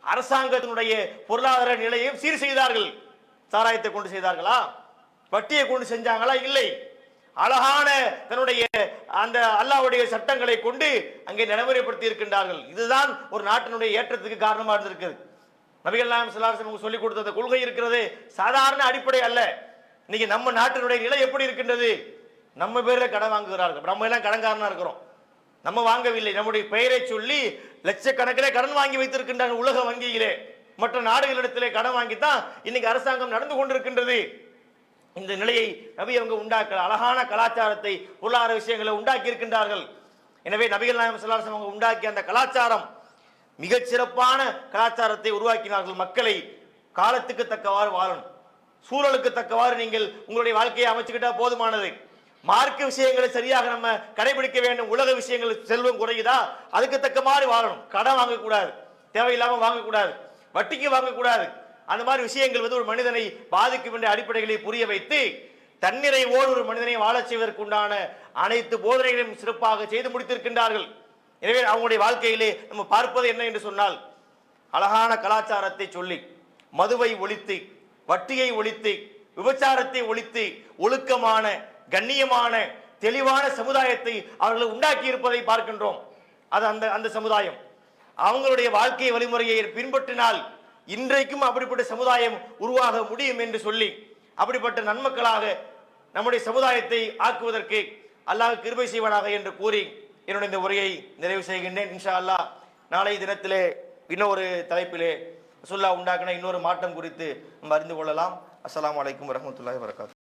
அரசாங்கத்தினுடைய பொருளாதார நிலையையும் சீர் செய்தார்கள். சாராயத்தை கொண்டு செய்தார்களா? வட்டியை கொண்டு செஞ்சாங்களா? இல்லை. அழகான தன்னுடைய அந்த அல்லாஹ்வுடைய சட்டங்களை கொண்டு அங்கே நடைமுறைப்படுத்தி இருக்கின்றார்கள். இதுதான் ஒரு நாட்டினுடைய ஏற்றத்துக்கு காரணமாக இருந்திருக்கிறது. நபிகள் நாயகம் ஸல்லல்லாஹு அலைஹி வஸல்லம் சொல்லிக் கொடுத்த கொள்கை இருக்கிறது சாதாரண அடிப்படை அல்ல. இன்னைக்கு நம்ம நாட்டினுடைய நிலை எப்படி இருக்கின்றது? நம்ம பேர்ல கடன் வாங்குகிறார்கள். நம்ம எல்லாம் கடன்காரனா இருக்கிறோம். நம்ம வாங்கவில்லை, நம்முடைய பெயரை சொல்லி லட்சக்கணக்கிலே கடன் வாங்கி வைத்திருக்கின்றார்கள் உலக வங்கியிலே. மற்ற நாடுகளிடத்திலே கடன் வாங்கித்தான் இன்னைக்கு அரசாங்கம் நடந்து கொண்டிருக்கின்றது. இந்த நிலையை நபி அவங்க உண்டாக்க அழகான கலாச்சாரத்தை பொருளாதார விஷயங்களை உண்டாக்கி இருக்கின்றார்கள். எனவே நபிகள் நாயகம் ஸல்லல்லாஹு அலைஹி வஸல்லம் உண்டாக்கிய அந்த கலாச்சாரம் மிகச் சிறப்பான கலாச்சாரத்தை உருவாக்கினார்கள். மக்களை காலத்துக்கு தக்கவாறு வாழணும், சூழலுக்கு தக்கவாறு நீங்கள் உங்களுடைய வாழ்க்கையை அமைச்சுக்கிட்டா போதுமானது. மார்க்க விஷயங்களை சரியாக நம்ம கடைபிடிக்க வேண்டும். உலக விஷயங்கள் செல்வம் குறையுதா, அதுக்கு தக்க மாதிரி வாழணும். கடன் வாங்கக்கூடாது, தேவையில்லாம வாங்கக்கூடாது, வட்டிக்கு வாங்கக்கூடாது. அந்த மாதிரி விஷயங்கள் ஒரு மனிதனை பாதிக்கும் என்ற அடிப்படைகளை புரிய வைத்து தன்னிறைவோடு ஒரு மனிதனை வாழச் செய்வதற்கு உண்டான அனைத்து போதனைகளையும் சிறப்பாக செய்து முடித்திருக்கின்றார்கள். எனவே அவங்களுடைய வாழ்க்கையிலே நம்ம பார்ப்பது என்ன என்று சொன்னால், அழகான கலாச்சாரத்தை சொல்லி மதுவை ஒழித்து, வட்டியை ஒழித்து, விபச்சாரத்தை ஒழித்து, ஒழுக்கமான கண்ணியமான தெளிவான சமுதாயத்தை அவர்கள் உண்டாக்கி இருப்பதை பார்க்கின்றோம். அது அந்த சமுதாயம் அவங்களுடைய வாழ்க்கை வழிமுறையை பின்பற்றினால் இன்றைக்கும் அப்படிப்பட்ட சமுதாயம் உருவாக முடியும் என்று சொல்லி அப்படிப்பட்ட நன்மக்களாக நம்முடைய சமுதாயத்தை ஆக்குவதற்கு அல்லாஹ் கிருபை செய்வானாக என்று கூறி என்னுடைய இந்த உரையை நிறைவு செய்கின்றேன். இன்ஷா அல்லாஹ் நாளை தினத்திலே இன்னொரு தலைப்பிலே ரசூலுல்லாஹ் உண்டாக்கின இன்னொரு மாற்றம் குறித்து நம்ம அறிந்து கொள்ளலாம். அஸ்ஸலாமு அலைக்கும் வரஹ்மத்துல்லாஹி வபரகாத்துஹு.